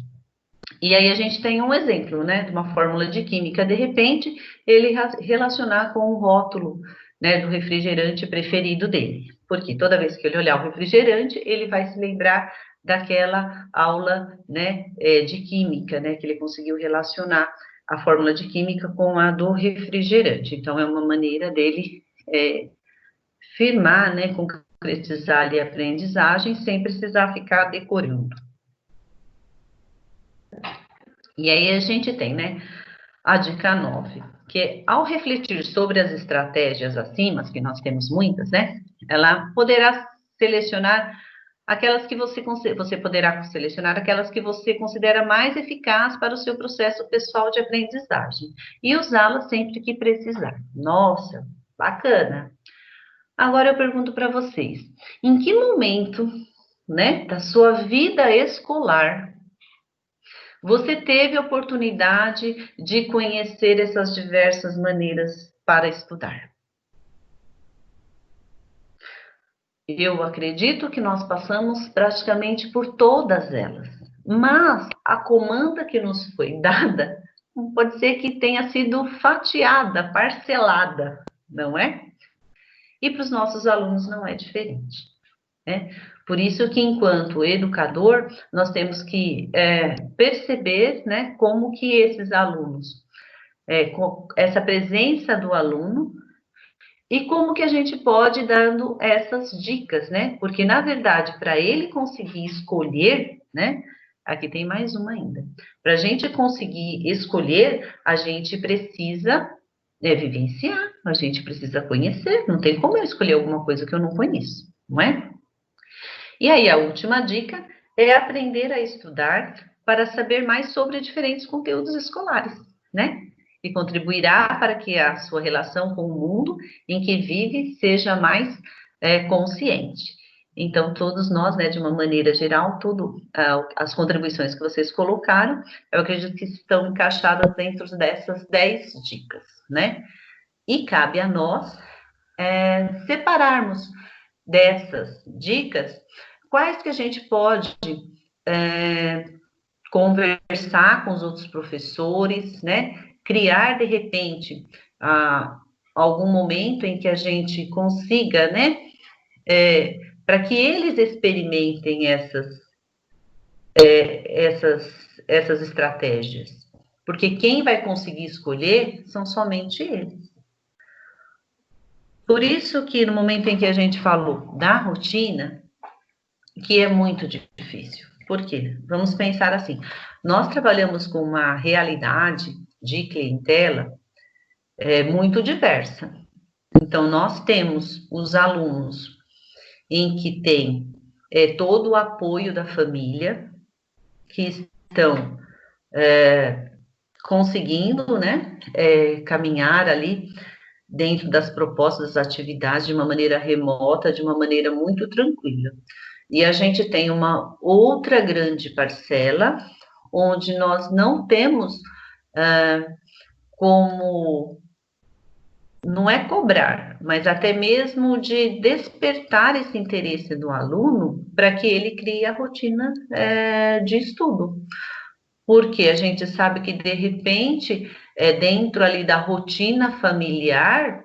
E aí a gente tem um exemplo, né, de uma fórmula de química, de repente, ele relacionar com o rótulo, né, do refrigerante preferido dele. Porque toda vez que ele olhar o refrigerante, ele vai se lembrar daquela aula, né, de química, né, que ele conseguiu relacionar a fórmula de química com a do refrigerante. Então, é uma maneira dele firmar, né, concretizar ali a aprendizagem sem precisar ficar decorando. E aí a gente tem, né, a dica 9, que ao refletir sobre as estratégias acima, que nós temos muitas, né, ela poderá selecionar aquelas que você poderá selecionar aquelas que você considera mais eficaz para o seu processo pessoal de aprendizagem e usá-las sempre que precisar. Nossa, bacana! Agora eu pergunto para vocês, em que momento, né, da sua vida escolar você teve a oportunidade de conhecer essas diversas maneiras para estudar? Eu acredito que nós passamos praticamente por todas elas, mas a comanda que nos foi dada pode ser que tenha sido fatiada, parcelada, não é? E para os nossos alunos não é diferente, né? Por isso que, enquanto educador, nós temos que perceber, né, como que esses alunos, com essa presença do aluno, e como que a gente pode ir dando essas dicas, né? Porque, na verdade, para ele conseguir escolher, né? Aqui tem mais uma ainda. Para a gente conseguir escolher, a gente precisa vivenciar, a gente precisa conhecer. Não tem como eu escolher alguma coisa que eu não conheço, não é? E aí, a última dica é aprender a estudar para saber mais sobre diferentes conteúdos escolares. né? E contribuirá para que a sua relação com o mundo em que vive seja mais consciente. Então, todos nós, né, de uma maneira geral, as contribuições que vocês colocaram, eu acredito que estão encaixadas dentro dessas 10 dicas, né? E cabe a nós separarmos dessas dicas quais que a gente pode conversar com os outros professores, né? Criar, de repente, algum momento em que a gente consiga, né? Para que eles experimentem essas estratégias. Porque quem vai conseguir escolher são somente eles. Por isso que no momento em que a gente falou da rotina, que é muito difícil. Por quê? Vamos pensar assim, nós trabalhamos com uma realidade de clientela muito diversa. Então, nós temos os alunos em que tem todo o apoio da família, que estão conseguindo, né, caminhar ali dentro das propostas das atividades de uma maneira remota, de uma maneira muito tranquila. E a gente tem uma outra grande parcela, onde nós não temos como, não é cobrar, mas até mesmo de despertar esse interesse do aluno para que ele crie a rotina de estudo. Porque a gente sabe que, de repente, dentro ali da rotina familiar,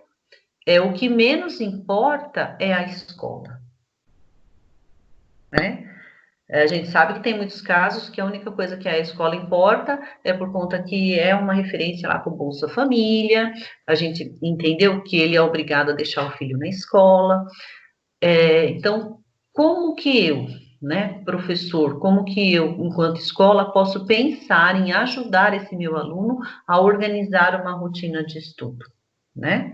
o que menos importa é a escola, né? A gente sabe que tem muitos casos que a única coisa que a escola importa é por conta que é uma referência lá para o Bolsa Família, a gente entendeu que ele é obrigado a deixar o filho na escola. Então, como que eu, né, professor, como que eu, enquanto escola, posso pensar em ajudar esse meu aluno a organizar uma rotina de estudo, né?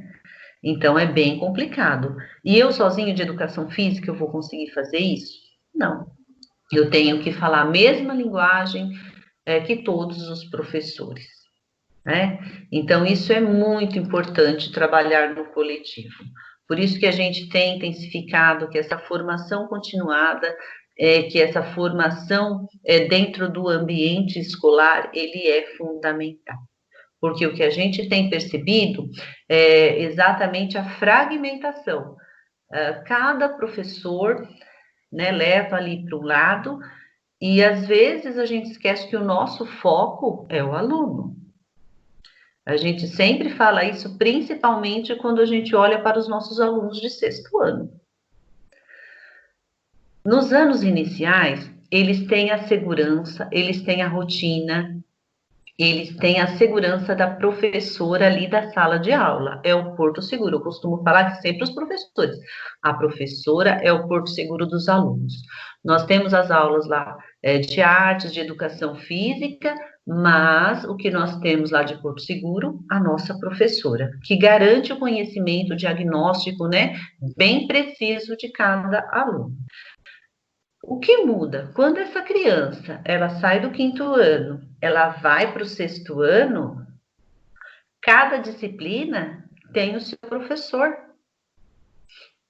Então, é bem complicado. E eu sozinho de educação física, eu vou conseguir fazer isso? Não. Eu tenho que falar a mesma linguagem que todos os professores, né? Então, isso é muito importante, trabalhar no coletivo. Por isso que a gente tem intensificado que essa formação continuada, que essa formação dentro do ambiente escolar, ele é fundamental. Porque o que a gente tem percebido é exatamente a fragmentação. Cada professor, né, leva ali para um lado, e às vezes a gente esquece que o nosso foco é o aluno. A gente sempre fala isso, principalmente quando a gente olha para os nossos alunos de 6º ano. Nos anos iniciais, eles têm a segurança, eles têm a rotina, eles têm a segurança da professora ali da sala de aula. É o porto seguro. Eu costumo falar que sempre os professores. A professora é o porto seguro dos alunos. Nós temos as aulas lá de artes, de educação física, mas o que nós temos lá de porto seguro? A nossa professora, que garante o conhecimento diagnóstico, né, bem preciso de cada aluno. O que muda? Quando essa criança, ela sai do 5º ano, ela vai para o 6º ano, cada disciplina tem o seu professor.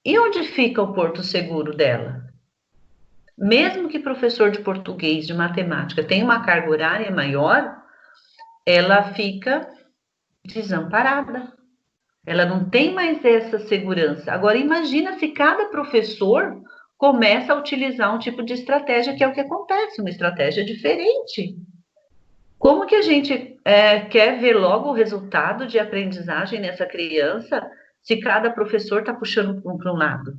E onde fica o porto seguro dela? Mesmo que professor de português, de matemática, tenha uma carga horária maior, ela fica desamparada. Ela não tem mais essa segurança. Agora, imagina se cada professor começa a utilizar um tipo de estratégia, que é o que acontece, uma estratégia diferente. Como que a gente quer ver logo o resultado de aprendizagem nessa criança, se cada professor está puxando para um lado?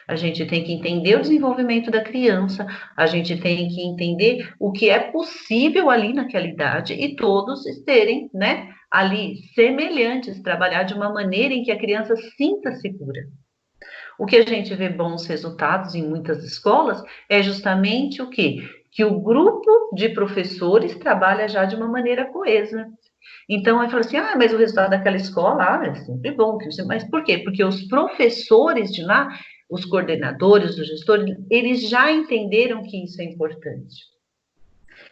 A gente tem que entender o desenvolvimento da criança, a gente tem que entender o que é possível ali naquela idade e todos terem, né, ali semelhantes, trabalhar de uma maneira em que a criança sinta segura. O que a gente vê bons resultados em muitas escolas é justamente o quê? Que o grupo de professores trabalha já de uma maneira coesa. Então, aí fala assim, mas o resultado daquela escola é sempre bom. Mas por quê? Porque os professores de lá, os coordenadores, os gestores, eles já entenderam que isso é importante.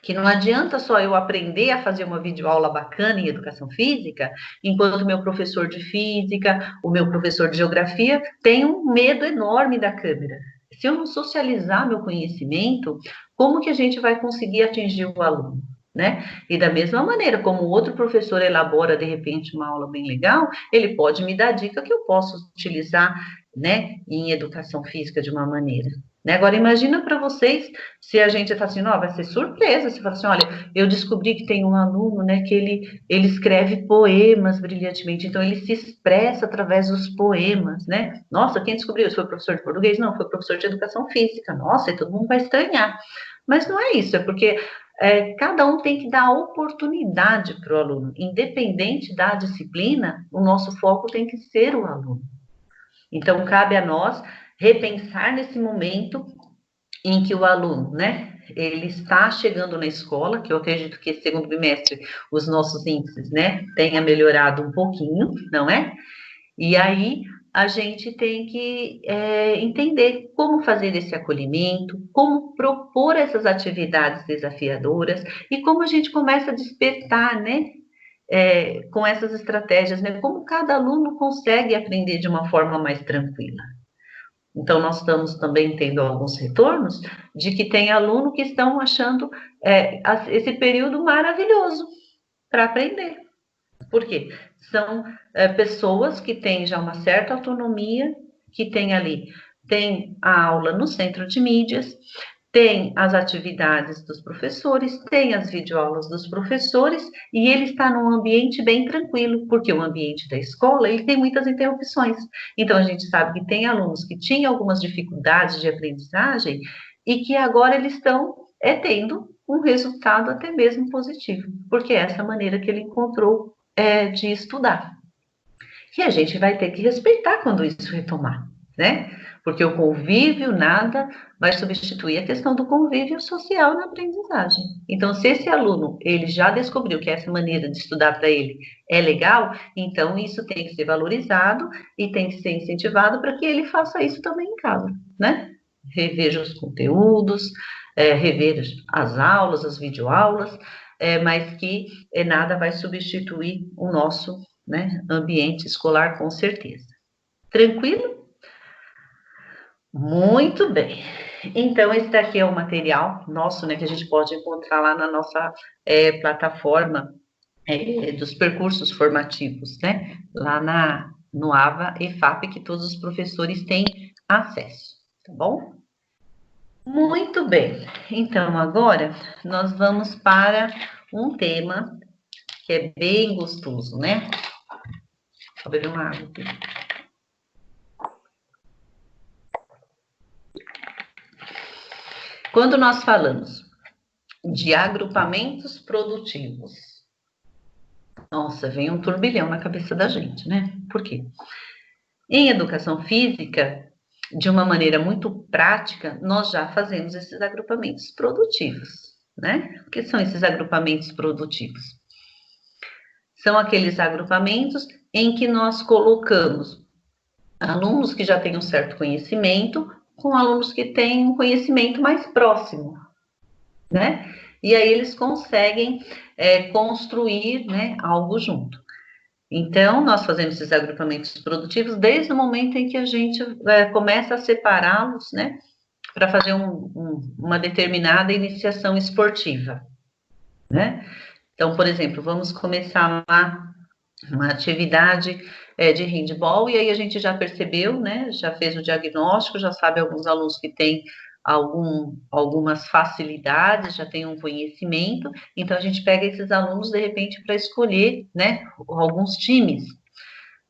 Que não adianta só eu aprender a fazer uma videoaula bacana em educação física, enquanto o meu professor de física, o meu professor de geografia tem um medo enorme da câmera. Se eu não socializar meu conhecimento, como que a gente vai conseguir atingir o aluno? Né? E da mesma maneira, como o outro professor elabora, de repente, uma aula bem legal, ele pode me dar dica que eu posso utilizar, né, em educação física de uma maneira. Né? Agora, imagina para vocês se a gente está assim, ó, vai ser surpresa, se fala assim, olha, eu descobri que tem um aluno, né, que ele escreve poemas brilhantemente, então ele se expressa através dos poemas, né? Nossa, quem descobriu isso? Foi o professor de português? Não, foi o professor de educação física. Nossa, e todo mundo vai estranhar. Mas não é isso, é porque cada um tem que dar oportunidade para o aluno. Independente da disciplina, o nosso foco tem que ser o aluno. Então, cabe a nós repensar nesse momento em que o aluno, né, ele está chegando na escola, que eu acredito que esse segundo bimestre os nossos índices, né, tenha melhorado um pouquinho, não é? E aí a gente tem que entender como fazer esse acolhimento, como propor essas atividades desafiadoras e como a gente começa a despertar, né, com essas estratégias, né, como cada aluno consegue aprender de uma forma mais tranquila. Então, nós estamos também tendo alguns retornos de que tem aluno que estão achando esse período maravilhoso para aprender. Por quê? São pessoas que têm já uma certa autonomia, que tem a aula no centro de mídias, tem as atividades dos professores, tem as videoaulas dos professores, e ele está num ambiente bem tranquilo, porque o ambiente da escola, ele tem muitas interrupções. Então, a gente sabe que tem alunos que tinham algumas dificuldades de aprendizagem, e que agora eles estão tendo um resultado até mesmo positivo, porque é essa maneira que ele encontrou de estudar. E a gente vai ter que respeitar quando isso retomar, né? Porque o convívio nada vai substituir a questão do convívio social na aprendizagem. Então, se esse aluno, ele já descobriu que essa maneira de estudar para ele é legal, então isso tem que ser valorizado e tem que ser incentivado para que ele faça isso também em casa, né? Reveja os conteúdos, rever as aulas, as videoaulas, mas que nada vai substituir o nosso, né, ambiente escolar, com certeza. Tranquilo? Muito bem. Então, esse daqui é o material nosso, né, que a gente pode encontrar lá na nossa plataforma dos percursos formativos, né, lá no AVA EFAP, que todos os professores têm acesso, tá bom? Muito bem. Então, agora, nós vamos para um tema que é bem gostoso, né? Vou beber uma água aqui. Quando nós falamos de agrupamentos produtivos, nossa, vem um turbilhão na cabeça da gente, né? Por quê? Em educação física, de uma maneira muito prática, nós já fazemos esses agrupamentos produtivos, né? O que são esses agrupamentos produtivos? São aqueles agrupamentos em que nós colocamos alunos que já têm um certo conhecimento com alunos que têm um conhecimento mais próximo, né? E aí eles conseguem construir, né, algo junto. Então, nós fazemos esses agrupamentos produtivos desde o momento em que a gente começa a separá-los, né, para fazer uma determinada iniciação esportiva, né? Então, por exemplo, vamos começar lá uma atividade de handball, e aí a gente já percebeu, né, já fez o diagnóstico, já sabe alguns alunos que têm algumas facilidades, já tem um conhecimento, então a gente pega esses alunos, de repente, para escolher, né, alguns times,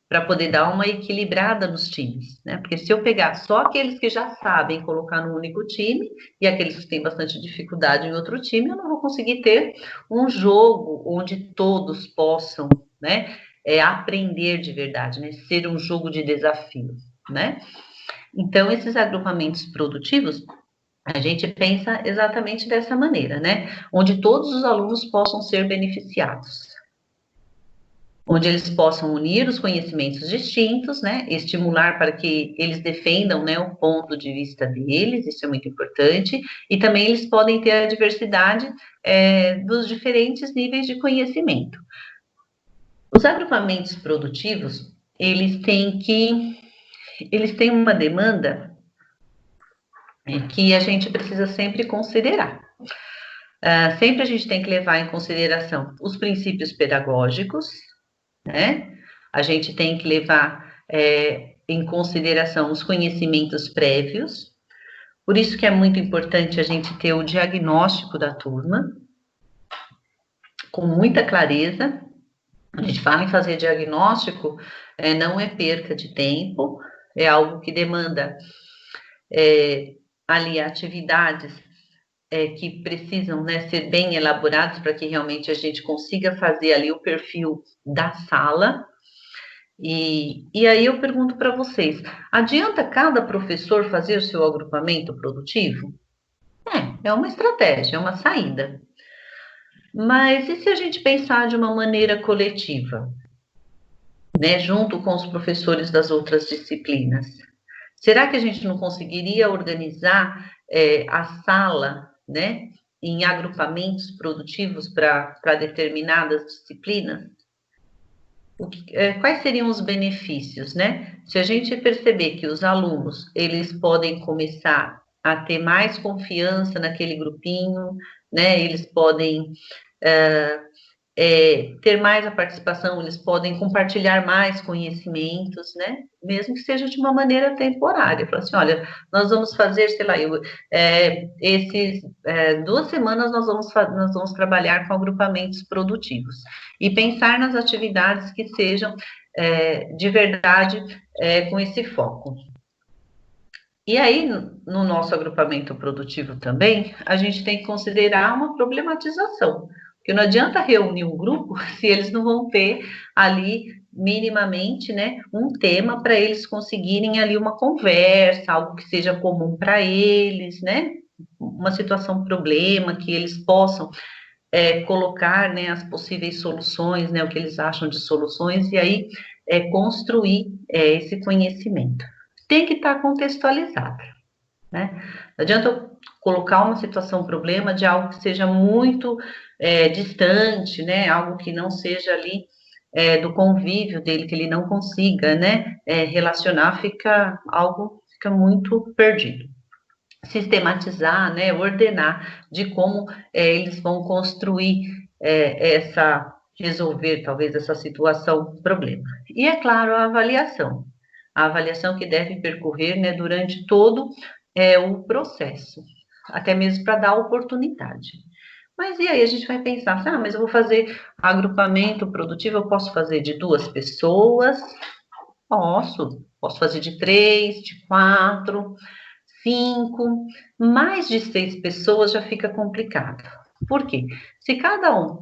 para poder dar uma equilibrada nos times, né, porque se eu pegar só aqueles que já sabem colocar no único time, e aqueles que têm bastante dificuldade em outro time, eu não vou conseguir ter um jogo onde todos possam, né, aprender de verdade, né, ser um jogo de desafio, né. Então, esses agrupamentos produtivos, a gente pensa exatamente dessa maneira, né? Onde todos os alunos possam ser beneficiados. onde eles possam unir os conhecimentos distintos, né, estimular para que eles defendam, né, o ponto de vista deles, isso é muito importante, e também eles podem ter a diversidade dos diferentes níveis de conhecimento. Os agrupamentos produtivos, eles têm uma demanda que a gente precisa sempre considerar. Sempre a gente tem que levar em consideração os princípios pedagógicos, né? A gente tem que levar em consideração os conhecimentos prévios, por isso que é muito importante a gente ter o diagnóstico da turma, com muita clareza. A gente fala em fazer diagnóstico, não é perca de tempo, é algo que demanda ali atividades que precisam, né, ser bem elaboradas para que realmente a gente consiga fazer ali o perfil da sala. E aí eu pergunto para vocês, adianta cada professor fazer o seu agrupamento produtivo? É uma estratégia, é uma saída. Mas e se a gente pensar de uma maneira coletiva, né, junto com os professores das outras disciplinas? Será que a gente não conseguiria organizar a sala, né, em agrupamentos produtivos para determinadas disciplinas? Quais seriam os benefícios, né? Se a gente perceber que os alunos, eles podem começar a ter mais confiança naquele grupinho, né? Eles podem ter mais a participação, eles podem compartilhar mais conhecimentos, né? Mesmo que seja de uma maneira temporária. Falar assim, olha, nós vamos fazer, sei lá, 2 semanas nós vamos trabalhar com agrupamentos produtivos e pensar nas atividades que sejam de verdade com esse foco. E aí, no nosso agrupamento produtivo também, a gente tem que considerar uma problematização. Porque não adianta reunir um grupo se eles não vão ter ali minimamente, né, um tema para eles conseguirem ali uma conversa, algo que seja comum para eles, né, uma situação problema que eles possam colocar, né, as possíveis soluções, né, o que eles acham de soluções e aí construir esse conhecimento. Tem que estar contextualizado, né? Não adianta eu colocar uma situação, problema de algo que seja muito distante, né? Algo que não seja ali do convívio dele, que ele não consiga, né? Relacionar, fica muito perdido. Sistematizar, né? Ordenar de como eles vão construir resolver talvez essa situação, problema. E é claro, a avaliação que deve percorrer, né, durante todo o processo, até mesmo para dar oportunidade. Mas e aí a gente vai pensar, mas eu vou fazer agrupamento produtivo, eu posso fazer de 2 pessoas? Posso fazer de 3, de 4, 5, mais de 6 pessoas já fica complicado. Por quê? Se cada um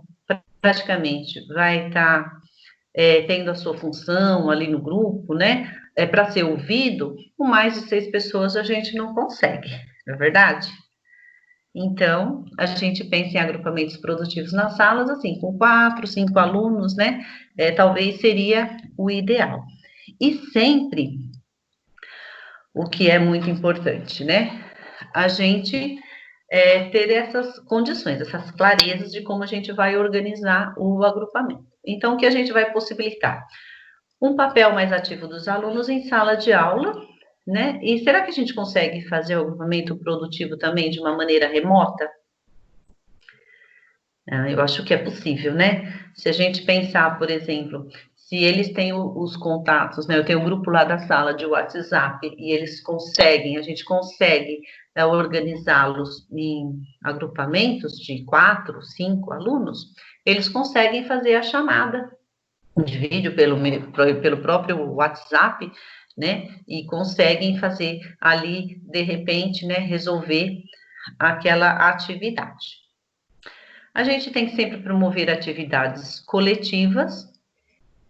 praticamente vai estar tendo a sua função ali no grupo, né, para ser ouvido, com mais de 6 pessoas a gente não consegue, não é verdade? Então, a gente pensa em agrupamentos produtivos nas salas, assim, com 4, 5 alunos, né, talvez seria o ideal. E sempre, o que é muito importante, né, a gente ter essas condições, essas clarezas de como a gente vai organizar o agrupamento. Então, o que a gente vai possibilitar? Um papel mais ativo dos alunos em sala de aula, né? E será que a gente consegue fazer o agrupamento produtivo também de uma maneira remota? Eu acho que é possível, né? Se a gente pensar, por exemplo, se eles têm os contatos, né? Eu tenho um grupo lá da sala de WhatsApp e eles conseguem, a gente consegue organizá-los em agrupamentos de 4, 5 alunos, eles conseguem fazer a chamada de vídeo pelo próprio WhatsApp, né? E conseguem fazer ali, de repente, né? Resolver aquela atividade. A gente tem que sempre promover atividades coletivas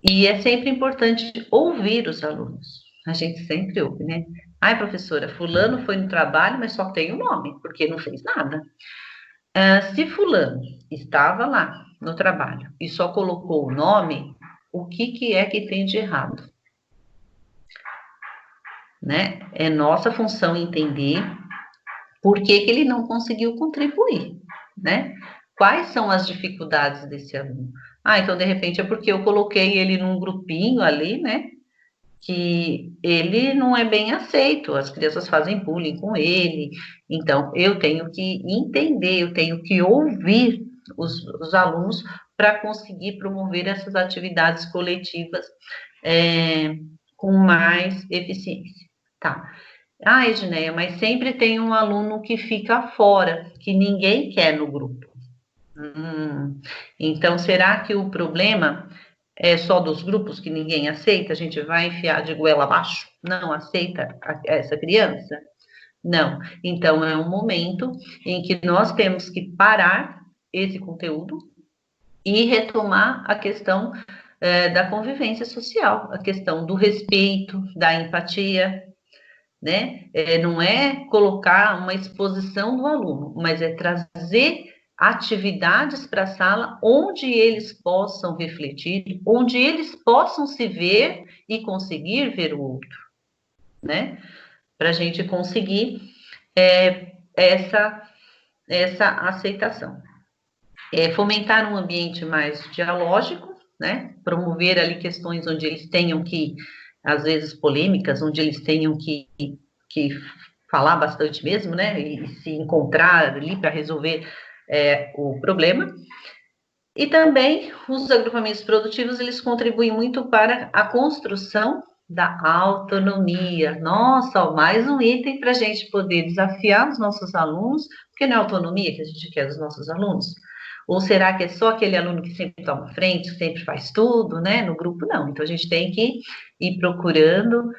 e é sempre importante ouvir os alunos. A gente sempre ouve, né? Ai, professora, fulano foi no trabalho, mas só tem o nome, porque não fez nada. Se fulano estava lá no trabalho e só colocou o nome, o que é que tem de errado, né? É nossa função entender por que ele não conseguiu contribuir, né? Quais são as dificuldades desse aluno? Ah, então, de repente, é porque eu coloquei ele num grupinho ali, né? Que ele não é bem aceito, as crianças fazem bullying com ele, então eu tenho que entender, eu tenho que ouvir os alunos para conseguir promover essas atividades coletivas com mais eficiência. Tá. Ah, Edneia, mas sempre tem um aluno que fica fora, que ninguém quer no grupo. Então, será que o problema é só dos grupos que ninguém aceita? A gente vai enfiar de goela abaixo? Não aceita essa criança? Não. Então, é um momento em que nós temos que parar esse conteúdo e retomar a questão da convivência social, a questão do respeito, da empatia, né? Não é colocar uma exposição do aluno, mas é trazer atividades para a sala onde eles possam refletir, onde eles possam se ver e conseguir ver o outro, né? Para a gente conseguir essa aceitação. Fomentar um ambiente mais dialógico, né? Promover ali questões onde eles tenham que, às vezes, polêmicas, onde eles tenham que falar bastante mesmo, né? E se encontrar ali para resolver o problema. E também os agrupamentos produtivos, eles contribuem muito para a construção da autonomia. Nossa, mais um item para a gente poder desafiar os nossos alunos, porque não é autonomia que a gente quer dos nossos alunos. Ou será que é só aquele aluno que sempre toma frente, sempre faz tudo, né? No grupo, não. Então, a gente tem que ir procurando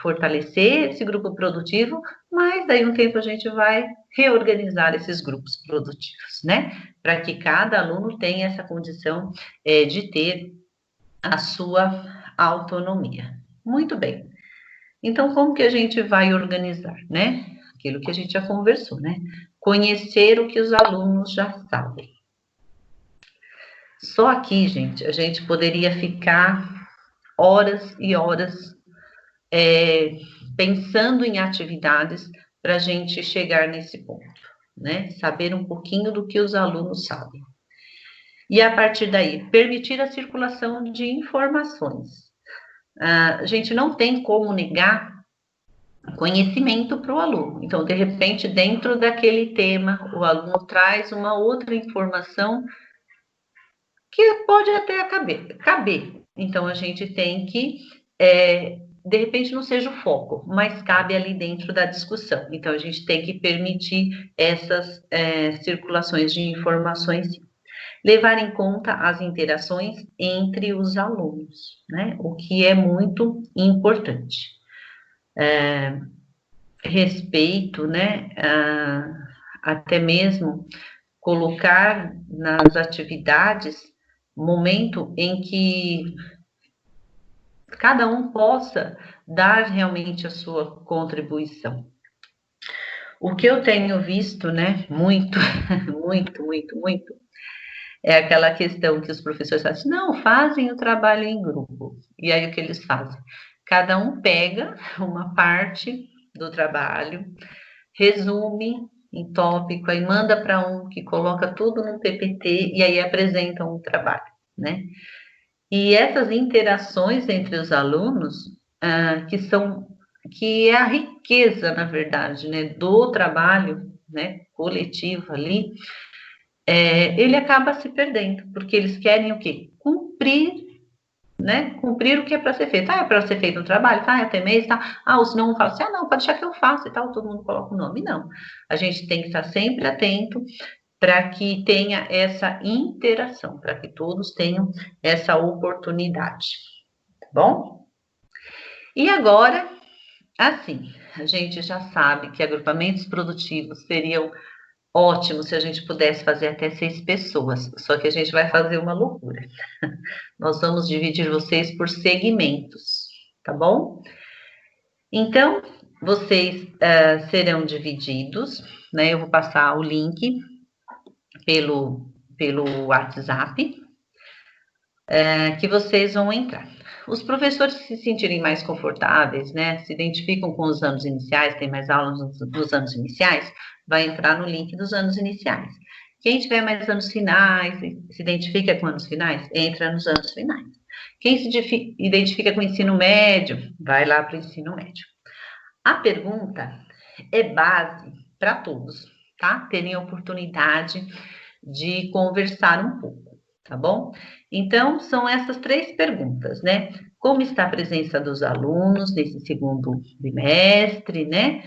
fortalecer esse grupo produtivo, mas daí um tempo a gente vai reorganizar esses grupos produtivos, né? Para que cada aluno tenha essa condição de ter a sua autonomia. Muito bem. Então, como que a gente vai organizar, né? Aquilo que a gente já conversou, né? Conhecer o que os alunos já sabem. Só aqui, gente, a gente poderia ficar horas e horas pensando em atividades para a gente chegar nesse ponto, né? Saber um pouquinho do que os alunos sabem. E a partir daí, permitir a circulação de informações. A gente não tem como negar conhecimento para o aluno. Então, de repente, dentro daquele tema, o aluno traz uma outra informação que pode até caber. Então, a gente tem que, de repente, não seja o foco, mas cabe ali dentro da discussão. Então, a gente tem que permitir essas circulações de informações. Levar em conta as interações entre os alunos, né? O que é muito importante. Respeito, né? Até mesmo colocar nas atividades momento em que cada um possa dar realmente a sua contribuição. O que eu tenho visto, né, muito, é aquela questão que os professores falam assim, não, fazem o trabalho em grupo. E aí o que eles fazem? Cada um pega uma parte do trabalho, resume em tópico, aí manda para um que coloca tudo no PPT e aí apresentam o trabalho, né? E essas interações entre os alunos, que é a riqueza, na verdade, né, do trabalho, né, coletivo ali, ele acaba se perdendo, porque eles querem o quê? Cumprir, né? Cumprir o que é para ser feito. Ah, é para ser feito um trabalho, tá? Até mês, tá? Ah, ou senão um fala assim, ah, não, pode deixar que eu faço e tal, todo mundo coloca o nome. Não. A gente tem que estar sempre atento para que tenha essa interação, para que todos tenham essa oportunidade, tá bom? E agora, assim, a gente já sabe que agrupamentos produtivos seriam ótimo se a gente pudesse fazer até 6 pessoas, só que a gente vai fazer uma loucura. Nós vamos dividir vocês por segmentos, tá bom? Então, vocês serão divididos, né? Eu vou passar o link pelo WhatsApp. que vocês vão entrar. Os professores que se sentirem mais confortáveis, né, se identificam com os anos iniciais, tem mais aulas nos anos iniciais, vai entrar no link dos anos iniciais. Quem tiver mais anos finais, se identifica com anos finais, entra nos anos finais. Quem se identifica com o ensino médio, vai lá para o ensino médio. A pergunta é base para todos, tá? Terem a oportunidade de conversar um pouco, tá bom? Então, são essas 3 perguntas, né? Como está a presença dos alunos nesse segundo bimestre, né?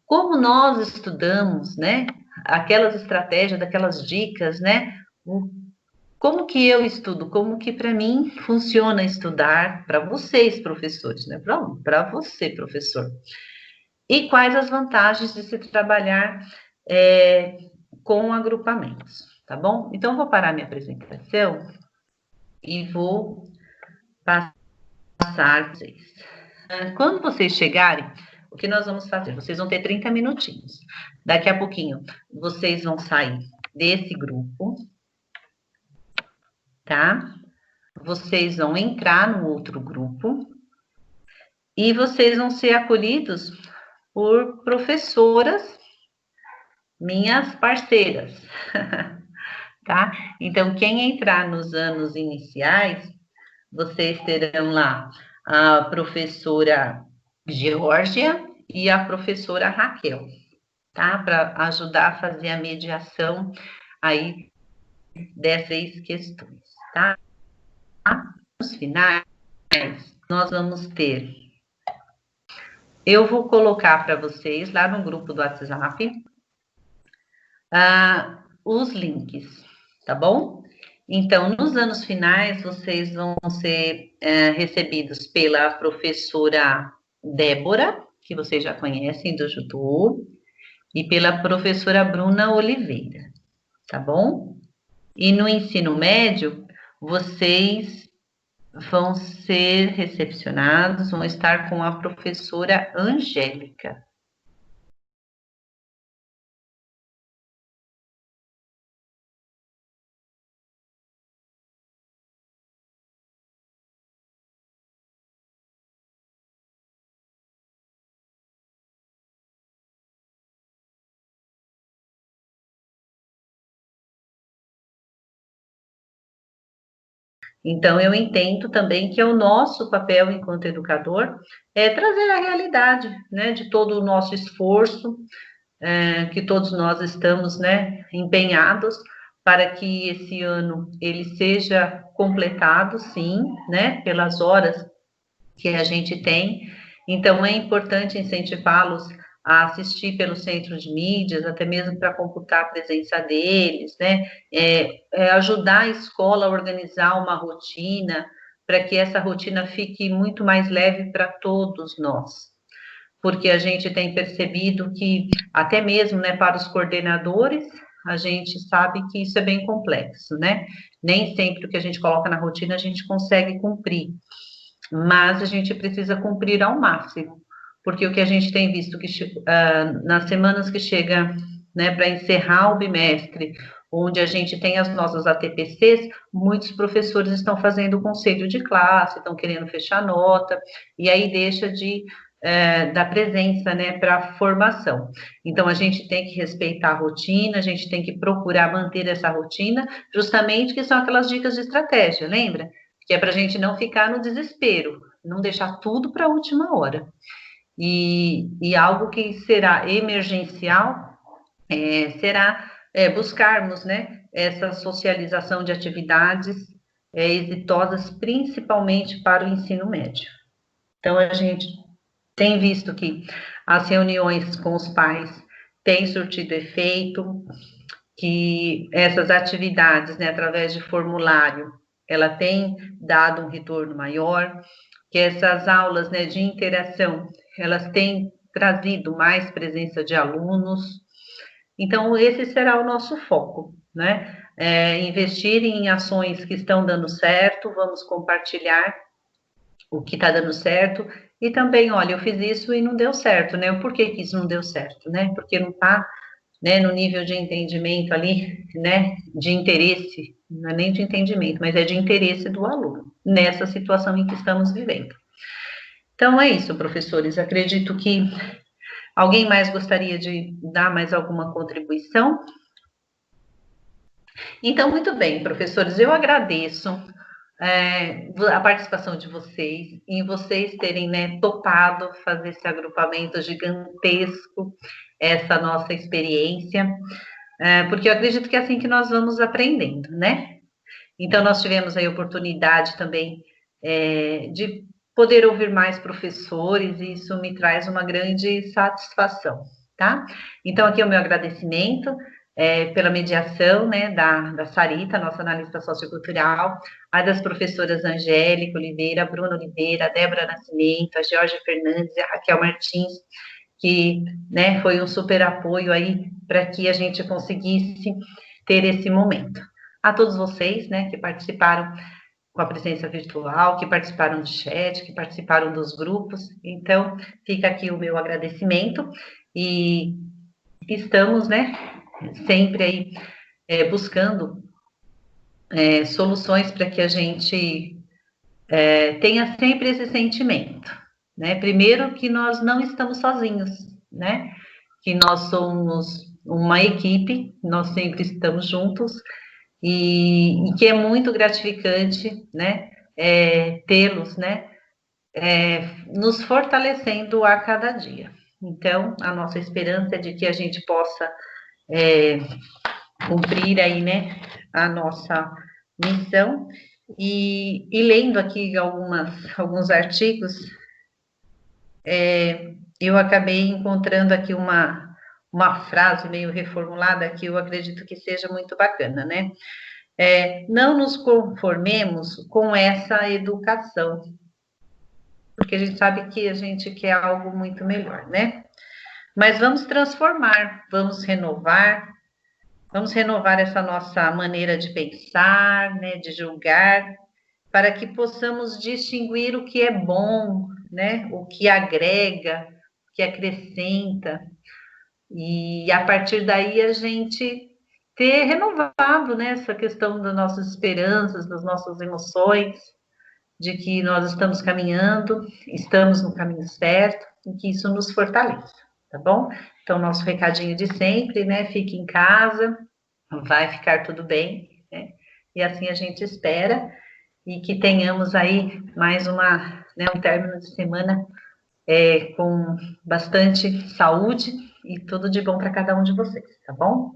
Como nós estudamos, né? Aquelas estratégias, daquelas dicas, né? Como que eu estudo? Como que para mim funciona estudar para vocês, professores, né? Para você, professor. E quais as vantagens de se trabalhar com agrupamentos, tá bom? Então, vou parar minha apresentação e vou passar para vocês. Quando vocês chegarem, o que nós vamos fazer? Vocês vão ter 30 minutinhos. Daqui a pouquinho, vocês vão sair desse grupo, tá? Vocês vão entrar no outro grupo e vocês vão ser acolhidos por professoras, minhas parceiras, tá? Então, quem entrar nos anos iniciais, vocês terão lá a professora Geórgia e a professora Raquel, tá? Para ajudar a fazer a mediação aí dessas questões, tá? Nos finais, nós vamos ter... Eu vou colocar para vocês lá no grupo do WhatsApp os links, tá bom? Então, nos anos finais, vocês vão ser recebidos pela professora Débora, que vocês já conhecem do Judô, e pela professora Bruna Oliveira, tá bom? E no ensino médio, vocês vão ser recepcionados, vão estar com a professora Angélica. Então, eu entendo também que é o nosso papel enquanto educador trazer a realidade, né, de todo o nosso esforço, que todos nós estamos, né, empenhados para que esse ano ele seja completado, sim, né, pelas horas que a gente tem. Então, é importante incentivá-los a assistir pelo centro de mídias, até mesmo para computar a presença deles, né? Ajudar a escola a organizar uma rotina, para que essa rotina fique muito mais leve para todos nós. Porque a gente tem percebido que, até mesmo, né, para os coordenadores, a gente sabe que isso é bem complexo, né? Nem sempre o que a gente coloca na rotina a gente consegue cumprir, mas a gente precisa cumprir ao máximo, porque o que a gente tem visto que nas semanas que chega, né, para encerrar o bimestre, onde a gente tem as nossas ATPCs, muitos professores estão fazendo o conselho de classe, estão querendo fechar nota, e aí deixa de dar presença, né, para a formação. Então, a gente tem que respeitar a rotina, a gente tem que procurar manter essa rotina, justamente que são aquelas dicas de estratégia, lembra? Que é para a gente não ficar no desespero, não deixar tudo para a última hora. E algo que será emergencial será buscarmos, né, essa socialização de atividades exitosas, principalmente para o ensino médio. Então, a gente tem visto que as reuniões com os pais têm surtido efeito, que essas atividades, né, através de formulário, ela tem dado um retorno maior, que essas aulas, né, de interação, elas têm trazido mais presença de alunos. Então, esse será o nosso foco, né? Investir em ações que estão dando certo, vamos compartilhar o que está dando certo, e também, olha, eu fiz isso e não deu certo, né? Por que isso não deu certo, né? Porque não está né, no nível de entendimento ali, né, de interesse, não é nem de entendimento, mas é de interesse do aluno, nessa situação em que estamos vivendo. Então, é isso, professores, acredito que alguém mais gostaria de dar mais alguma contribuição? Então, muito bem, professores, eu agradeço a participação de vocês, em vocês terem, né, topado fazer esse agrupamento gigantesco, essa nossa experiência, porque eu acredito que é assim que nós vamos aprendendo, né? Então, nós tivemos aí a oportunidade também de poder ouvir mais professores, e isso me traz uma grande satisfação, tá? Então, aqui é o meu agradecimento pela mediação, né, da Sarita, nossa analista sociocultural, a das professoras Angélica Oliveira, Bruna Oliveira, Débora Nascimento, a Georgia Fernandes e a Raquel Martins, que, né, foi um super apoio aí para que a gente conseguisse ter esse momento. A todos vocês, né, que participaram com a presença virtual, que participaram do chat, que participaram dos grupos. Então, fica aqui o meu agradecimento e estamos, né, sempre aí buscando soluções para que a gente tenha sempre esse sentimento, né? Primeiro que nós não estamos sozinhos, né? Que nós somos uma equipe, nós sempre estamos juntos e que é muito gratificante, né? Tê-los, né? Nos fortalecendo a cada dia. Então, a nossa esperança é de que a gente possa cumprir aí, né, a nossa missão. E lendo aqui alguns artigos, eu acabei encontrando aqui uma frase meio reformulada que eu acredito que seja muito bacana, né? Não nos conformemos com essa educação, porque a gente sabe que a gente quer algo muito melhor, né? Mas vamos transformar, vamos renovar essa nossa maneira de pensar, né, de julgar, para que possamos distinguir o que é bom, né, o que agrega, o que acrescenta, e a partir daí a gente ter renovado, né, essa questão das nossas esperanças, das nossas emoções, de que nós estamos caminhando, estamos no caminho certo, e que isso nos fortaleça, tá bom? Então, nosso recadinho de sempre, né, fique em casa, vai ficar tudo bem, né? E assim a gente espera, e que tenhamos aí mais um término de semana com bastante saúde e tudo de bom para cada um de vocês, tá bom?